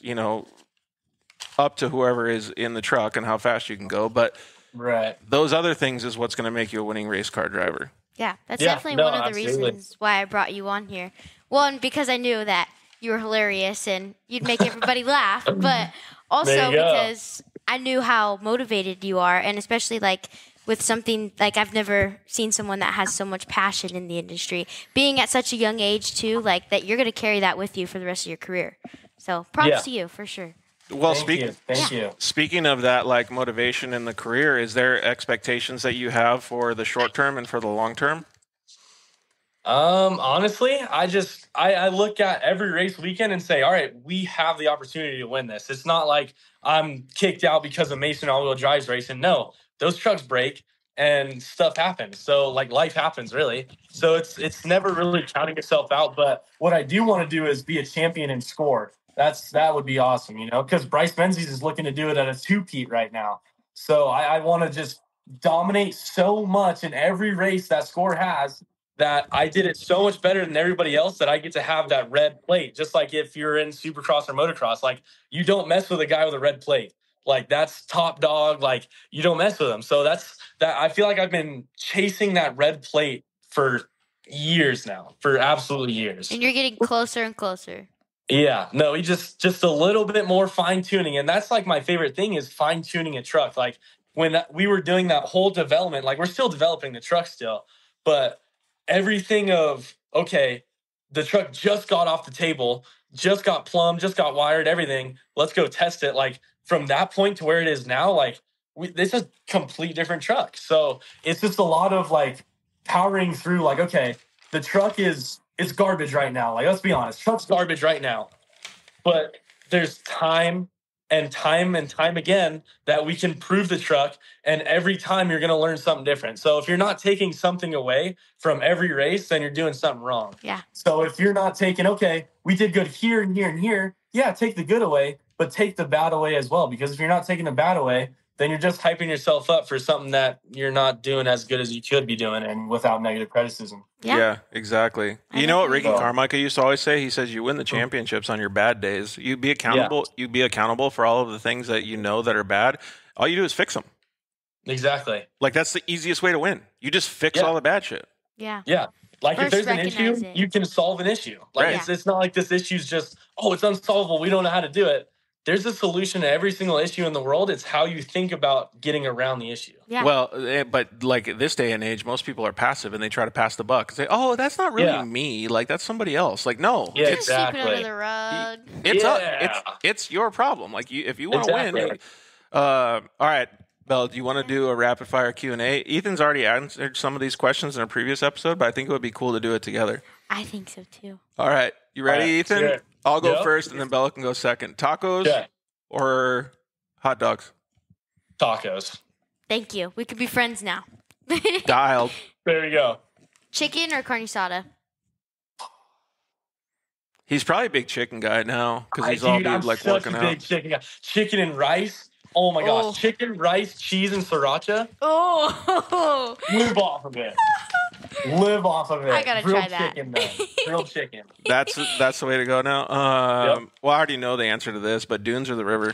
up to whoever is in the truck and how fast you can go. But Right. those other things is what's going to make you a winning race car driver. Yeah, that's Yeah, definitely no, one of the absolutely. reasons why I brought you on here. One, because I knew that you were hilarious and you'd make everybody laugh, but also There you go. because I knew how motivated you are, and especially like with something like I've never seen someone that has so much passion in the industry, being at such a young age too, like that you're going to carry that with you for the rest of your career. So props Yeah. to you for sure. Well, Thank you. speaking of that, like motivation in the career, is there expectations that you have for the short term and for the long term? Honestly, I look at every race weekend and say, all right, we have the opportunity to win this. It's not like I'm kicked out because of Mason all-wheel drives racing. No, those trucks break and stuff happens. So like life happens really. So it's never really counting yourself out. But what I do want to do is be a champion and score. That would be awesome, because Bryce Menzies is looking to do it at a 2-peat right now. So I want to just dominate so much in every race that Score has, that I did it so much better than everybody else that I get to have that red plate. Just like if you're in Supercross or motocross, like you don't mess with a guy with a red plate. Like that's top dog. Like you don't mess with them. So that's that. I feel like I've been chasing that red plate for years now, for absolute years. And you're getting closer and closer. Yeah, no, he just a little bit more fine tuning. And that's like my favorite thing is fine tuning a truck. Like when we were doing that whole development, like we're still developing the truck still, but everything of, okay, the truck just got off the table, just got plumbed, just got wired, everything. Let's go test it. Like from that point to where it is now, like this is a complete different truck. So it's just a lot of like powering through. Like, okay, the truck it's garbage right now. Like, let's be honest, truck's garbage right now. But there's time and time again that we can prove the truck, and every time you're going to learn something different. So if you're not taking something away from every race, then you're doing something wrong. Yeah. So if you're not taking, okay, we did good here and here and here, yeah, take the good away, but take the bad away as well. Because if you're not taking the bad away, then you're just hyping yourself up for something that you're not doing as good as you could be doing, and without negative criticism. Yeah, exactly. You know what Ricky Carmichael used to always say? He says you win the championships on your bad days. You be accountable. Yeah. You be accountable for all of the things that you know that are bad. All you do is fix them. Exactly. Like that's the easiest way to win. You just fix all the bad shit. Yeah. Yeah. Like First, if there's an issue, you can solve an issue. Like it's not like this issue's just, it's unsolvable. We don't know how to do it. There's a solution to every single issue in the world. It's how you think about getting around the issue. Yeah. Well, but like this day and age, most people are passive and they try to pass the buck. Say, "Oh, that's not really me. Like that's somebody else." Like, no, yeah, it's exactly. Sweep it under the rug. It's your problem. Like if you want to win. All right, Bella, do you want to do a rapid fire Q&A? Ethan's already answered some of these questions in a previous episode, but I think it would be cool to do it together. I think so too. All right, you ready, Ethan? Sure. I'll go first, and then Bella can go second. Tacos or hot dogs? Tacos. Thank you. We could be friends now. Dialed. There you go. Chicken or carne asada? He's probably a big chicken guy now because he's all like working out. Big chicken guy. Chicken and rice. Oh my gosh. Chicken, rice, cheese, and sriracha. Oh. Live off of it. Live off of it. I gotta try that. Chicken, though. Grilled chicken. That's the way to go now. Well, I already know the answer to this, but dunes or the river?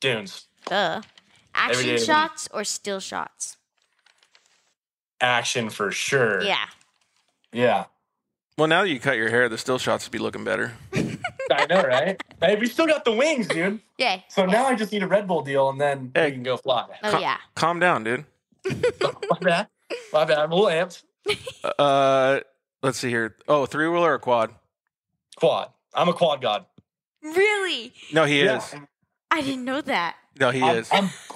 Dunes. Action shots or still shots? Action for sure. Yeah. Yeah. Well, now that you cut your hair, the still shots would be looking better. I know, right? Hey, we still got the wings, dude. Yeah. So now I just need a Red Bull deal, and then we can go fly. Oh, yeah. Calm down, dude. My bad. I'm a little amped. Let's see here. Oh, three-wheeler or quad? Quad. I'm a quad god. Really? No, he is. I didn't know that. No, he is.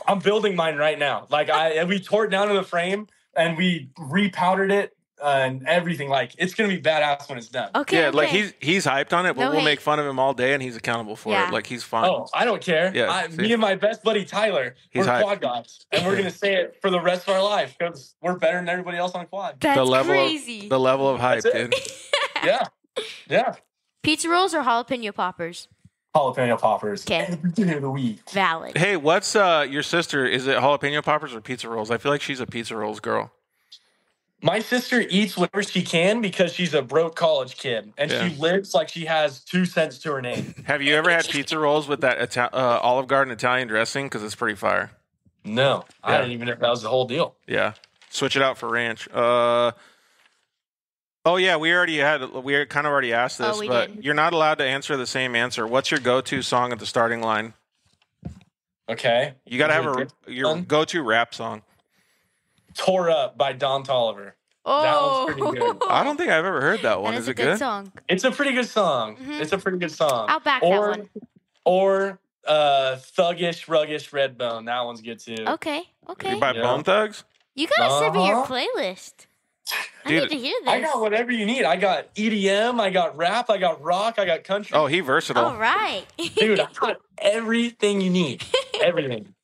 I'm building mine right now. Like we tore it down to the frame and we repowdered it and everything. Like it's gonna be badass when it's done. Okay. Yeah, like he's hyped on it, but we'll make fun of him all day, and he's accountable for it. Like he's fine. Oh, I don't care. Yeah, me and my best buddy Tyler, we're quad gods, and we're gonna say it for the rest of our life because we're better than everybody else on quad. That's crazy. The level of hype, dude. Yeah. Pizza rolls or jalapeno poppers? Jalapeno poppers. Okay. Every day of the week. Valid. Hey, what's your sister? Is it jalapeno poppers or pizza rolls? I feel like she's a pizza rolls girl. My sister eats whatever she can because she's a broke college kid, and she lives like she has 2 cents to her name. Have you ever had pizza rolls with that Olive Garden Italian dressing? Because it's pretty fire. No, I didn't even know that was the whole deal. Yeah, switch it out for ranch. Oh yeah, we kind of already asked this, but you're not allowed to answer the same answer. What's your go-to song at the starting line? Okay, you got to have your go-to rap song. Tore Up by Don Toliver. Oh. That one's pretty good. I don't think I've ever heard that one. Is it good? Song. It's a pretty good song. Mm-hmm. It's a pretty good song. I'll back that one. Or Thuggish, Ruggish, Redbone. That one's good too. Okay. You buy Bone Thugs? You gotta send me your playlist. Dude, I need to hear this. I got whatever you need. I got EDM, I got rap, I got rock, I got country. Oh, he versatile. All right. Dude, I got everything you need. Everything.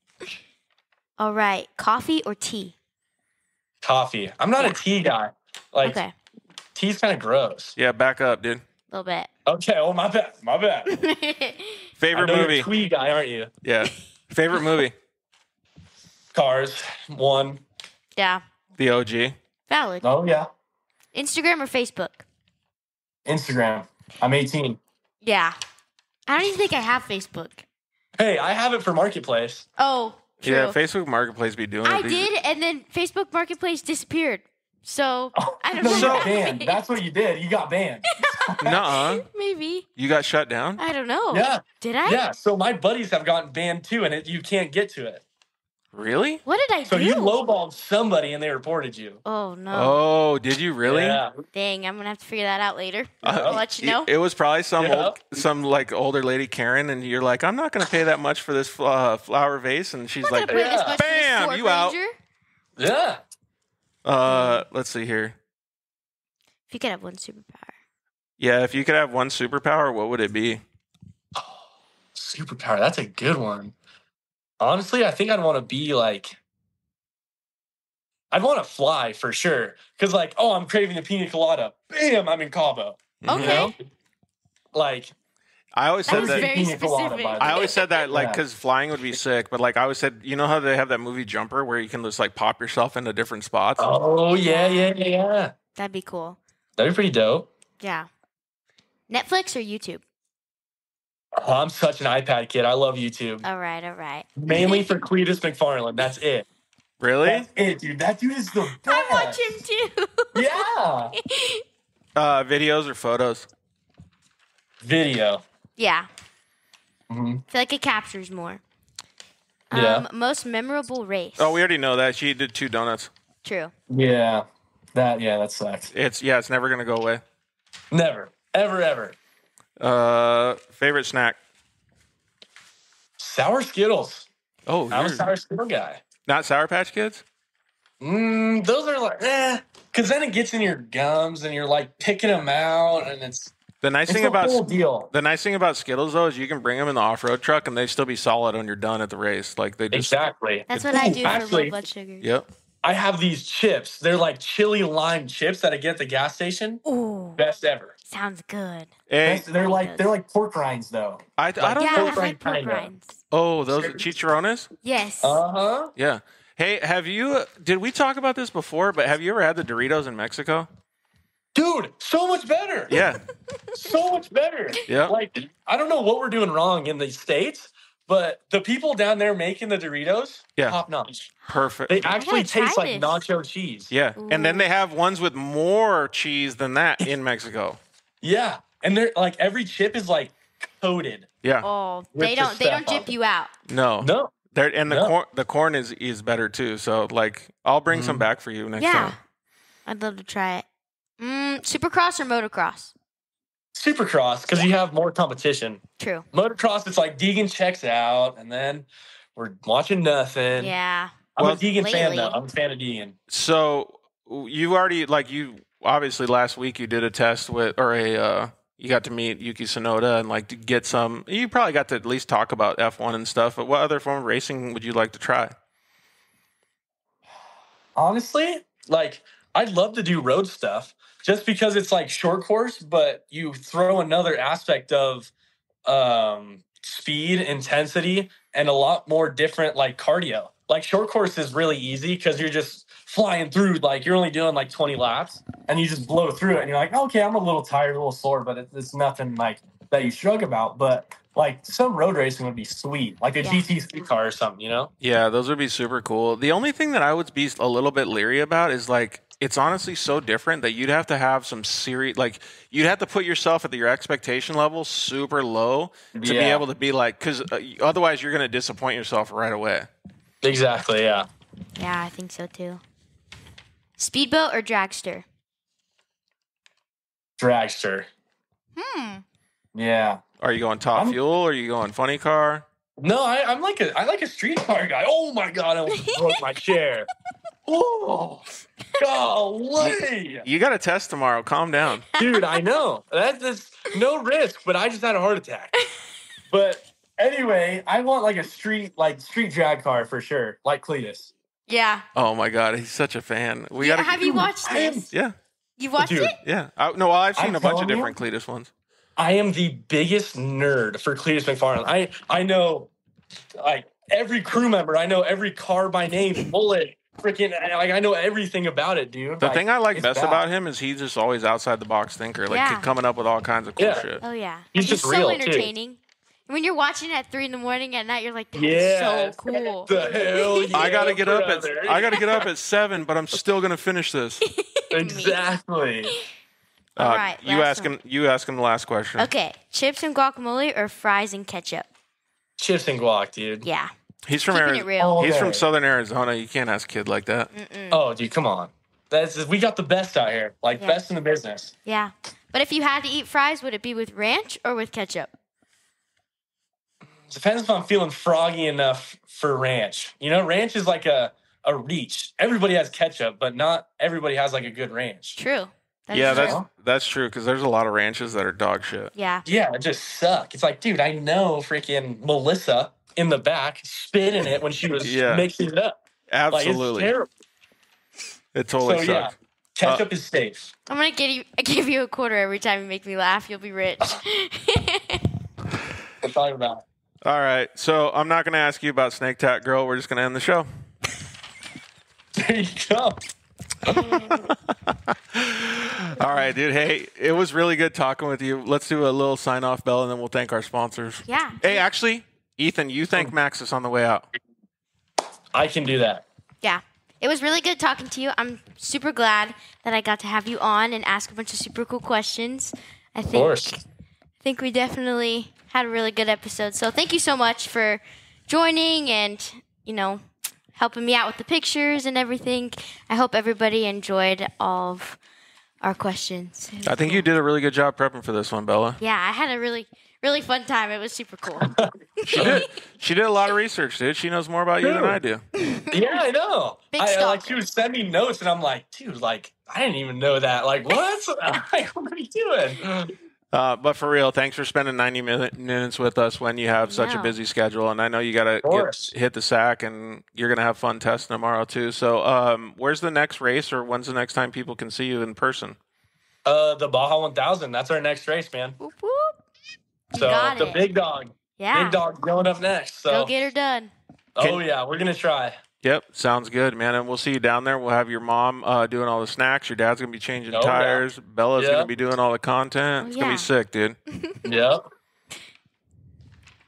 All right. Coffee or tea? Coffee. I'm not a tea guy. Like, tea's kind of gross. Yeah, back up, dude. A little bit. Okay, my bad. Favorite movie? You're a twee guy, aren't you? Yeah. Favorite movie? Cars. 1. Yeah. The OG. Valid. Oh, yeah. Instagram or Facebook? Instagram. I'm 18. Yeah. I don't even think I have Facebook. Hey, I have it for Marketplace. Oh, true. Yeah, Facebook Marketplace be doing it. I did, and then Facebook Marketplace disappeared. So, I don't know. know. You got banned. That's what you did. You got banned. Nuh-uh. Maybe. You got shut down? I don't know. Yeah. Did I? Yeah. So my buddies have gotten banned too, and you can't get to it. Really? What did I So do? you lowballed somebody and they reported you. Oh no! Oh, did you really? Yeah. Dang, I'm gonna have to figure that out later. I'll let you know. It was probably some Yeah. older lady Karen, and you're like, I'm not going to pay that much for this flower vase, and she's I'm like, not gonna pay this Yeah. much for this Bam, Ford you out. Ranger. Yeah. Let's see here. If you could have one superpower. Yeah, if you could have one superpower, what would it be? Superpower. That's a good one. Honestly, I think I'd want to be like, I'd want to fly for sure. Because like, oh, I'm craving a pina colada. Bam, I'm in Cabo. Okay. You know? Like, I always That said was that. very pina colada, specific. by the I way. always said that, like, Yeah. because flying would be sick. But like, I always said, you know how they have that movie Jumper where you can just like pop yourself into different spots. oh, yeah. That'd be cool. That'd be pretty dope. Yeah. Netflix or YouTube? Oh, I'm such an iPad kid. I love YouTube. All right. Mainly for Cletus McFarland. That's it. Really? That's it, dude. That dude is the best. I watch him too. Yeah. Videos or photos? Video. Yeah. Mhm. I feel like it captures more. Yeah. Most memorable race. Oh, we already know that. She did 2 donuts. True. Yeah. That sucks. It's never gonna go away. Never. Ever. Favorite snack? Sour Skittles. Oh, I'm a you're Sour Skittle guy. not Sour Patch Kids? Those are like, because then it gets in your gums and you're like picking them out, and it's The nice it's thing a about whole deal. the nice thing about Skittles though is you can bring them in the off-road truck and they still be solid when you're done at the race. Like they just Exactly. That's what I do for Actually, low blood sugar. Yep. I have these chips. They're like chili lime chips that I get at the gas station. Ooh, Best ever. sounds good. Hey, They're like pork rinds though. I don't Yeah, know. I like pork kinda. rinds. Oh, those chicharrones? Yes. Uh-huh. Yeah. Hey, did we talk about this before, but have you ever had the Doritos in Mexico? Dude, so much better. Yeah. So much better. Yeah. Like, I don't know what we're doing wrong in the States, but the people down there making the Doritos, Yeah. top notch. Perfect. They actually gotta try taste like this. nacho cheese. Yeah. And then they have ones with more cheese than that in Mexico. Yeah. And they're like every chip is like coated. Yeah. Oh, With they the don't stuff dip on you out. No. No. They're, and No. the corn is better too. So like I'll bring some back for you next Yeah. time. I'd love to try it. Supercross or motocross? Supercross, because you have more competition. True. Motocross, it's like Deegan checks out, and then we're watching nothing. Yeah. I'm Well, a Deegan fan lately- though. I'm a fan of Deegan. So you already you obviously last week you did a test with you got to meet Yuki Tsunoda and like to get some. You probably got to at least talk about F1 and stuff. But what other form of racing would you like to try? Honestly, like I'd love to do road stuff just because it's like short course, but you throw another aspect of speed, intensity, and a lot more different like cardio. Like short course is really easy because you're just flying through, like you're only doing like 20 laps and you just blow through it and you're like, okay, I'm a little tired, a little sore, but it's nothing like that you shrug about. But like some road racing would be sweet, like a Yeah. GT street car or something, you know? Yeah, those would be super cool. The only thing that I would be a little bit leery about is like it's honestly so different that you'd have to have some serious you'd have to put yourself at your expectation level super low to be Yeah. able to be like because otherwise you're going to disappoint yourself right away. Exactly, yeah. Yeah, I think so too. Speedboat or dragster? Dragster. Yeah. Are you going top fuel? Or are you going funny car? No, I like a street car guy. Oh my god, I almost broke my chair. Oh, golly, You got a test tomorrow. Calm down. dude, I know that's no risk, but I just had a heart attack. But anyway, I want like a street drag car for sure, like Cletus. Yeah. Oh my god, he's such a fan. We got Have you watched this? Yeah, You watched Dude. it? yeah. I've seen I'm a bunch of telling you. different Cletus ones. I am the biggest nerd for Cletus McFarland. I know like every crew member. I know every car by name, bullet, freaking like I know everything about it, dude. The thing I like it's best bad. about him is he's just always outside the box thinker, like Yeah. coming up with all kinds of cool Yeah. shit. Oh yeah. He's just so real, too. entertaining. When you're watching it at 3 a.m. at night, you're like, that's Yeah, so cool. The hell, yeah, I gotta get brother. up at 7, but I'm still gonna finish this. Exactly. All right, You last ask him the last question. Okay, chips and guacamole or fries and ketchup? Chips and guac, dude. Yeah. He's from Keeping it real. He's from Southern Arizona. You can't ask a kid like that. Oh, dude, come on. We got the best out here. Like, best in the business. Yeah. But if you had to eat fries, would it be with ranch or with ketchup? Depends if I'm feeling froggy enough for ranch. You know, ranch is like a reach. Everybody has ketchup, but not everybody has like a good ranch. True. That's true because there's a lot of ranches that are dog shit. Yeah. Yeah, it just suck. It's like, dude, I know freaking Melissa in the back spitting it when she was mixing it up. Absolutely. Like, it's terrible. It totally sucks. Yeah, ketchup is safe. I'm going to give you a quarter every time you make me laugh. You'll be rich. We're talking about. All right. So I'm not going to ask you about Snake Tat Girl. We're just going to end the show. There you go. All right, dude. Hey, it was really good talking with you. Let's do a little sign-off bell, and then we'll thank our sponsors. Yeah. Hey, actually, Ethan, you thank Maxis on the way out. I can do that. Yeah. It was really good talking to you. I'm super glad that I got to have you on and ask a bunch of super cool questions. Of course. I think we definitely had a really good episode. So thank you so much for joining and, helping me out with the pictures and everything. I hope everybody enjoyed all of our questions. I think you did a really good job prepping for this one, Bella. Yeah, I had a really, really fun time. It was super cool. She did a lot of research, dude. She knows more about you than I do. Yeah, I know. She would send me notes, and I'm like, dude, like, I didn't even know that. Like, what? Like, what are you doing? But for real, thanks for spending 90 minutes with us when you have such a busy schedule. And I know you got to hit the sack, and you're going to have fun testing tomorrow, too. So where's the next race, or when's the next time people can see you in person? The Baja 1000. That's our next race, man. Whoop, whoop. So the big dog. Yeah. Big dog going up next. So. Go get her done. Oh, yeah. We're going to try. Yep, sounds good, man. And we'll see you down there. We'll have your mom doing all the snacks. Your dad's going to be changing tires. Yeah. Bella's going to be doing all the content. It's going to be sick, dude. Yep.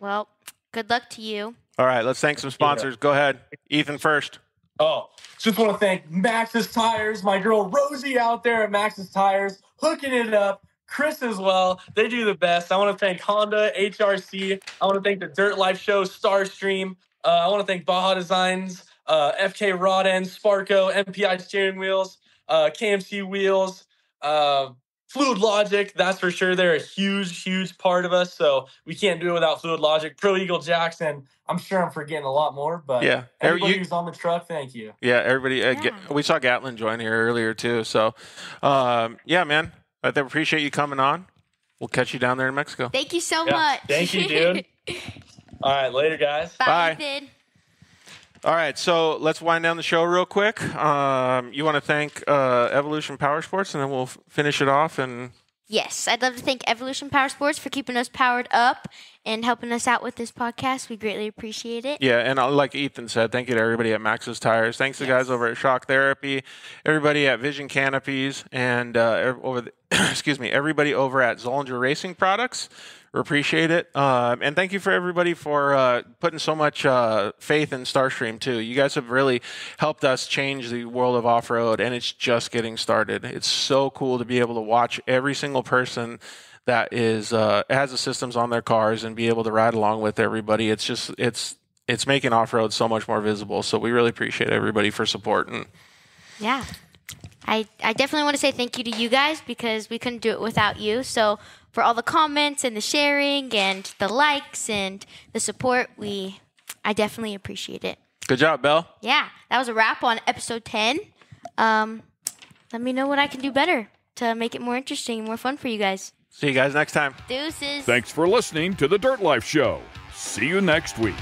Well, good luck to you. All right, let's thank some sponsors. Go ahead. Ethan first. Oh, just want to thank Max's Tires, my girl Rosie out there at Max's Tires, hooking it up. Chris as well. They do the best. I want to thank Honda, HRC. I want to thank the Dirt Life Show, Starstream. I want to thank Baja Designs, FK Rod Ends, Sparco, MPI steering wheels, KMC wheels, Fluid Logic. That's for sure. They're a huge, huge part of us. So we can't do it without Fluid Logic. Pro Eagle Jackson. I'm sure I'm forgetting a lot more, but everybody who's on the truck, thank you. Yeah, everybody. We saw Gatlin join here earlier too. So, yeah, man. I appreciate you coming on. We'll catch you down there in Mexico. Thank you so much. Thank you, dude. All right, later, guys. Bye. Ethan. All right, so let's wind down the show real quick. You want to thank Evolution Power Sports, and then we'll finish it off. And yes, I'd love to thank Evolution Power Sports for keeping us powered up and helping us out with this podcast. We greatly appreciate it. Yeah, and like Ethan said, thank you to everybody at Max's Tires. Thanks to the guys over at Shock Therapy, everybody at Vision Canopies, and everybody over at Zollinger Racing Products. We appreciate it. And thank you for everybody for putting so much faith in Starstream, too. You guys have really helped us change the world of off-road, and it's just getting started. It's so cool to be able to watch every single person that has the systems on their cars and be able to ride along with everybody. It's just it's making off-road so much more visible. So we really appreciate everybody for supporting. Yeah. I definitely want to say thank you to you guys because we couldn't do it without you. So for all the comments and the sharing and the likes and the support, I definitely appreciate it. Good job, Belle. Yeah, that was a wrap on episode 10. Let me know what I can do better to make it more interesting and more fun for you guys. See you guys next time. Deuces. Thanks for listening to the Dirt Life Show. See you next week.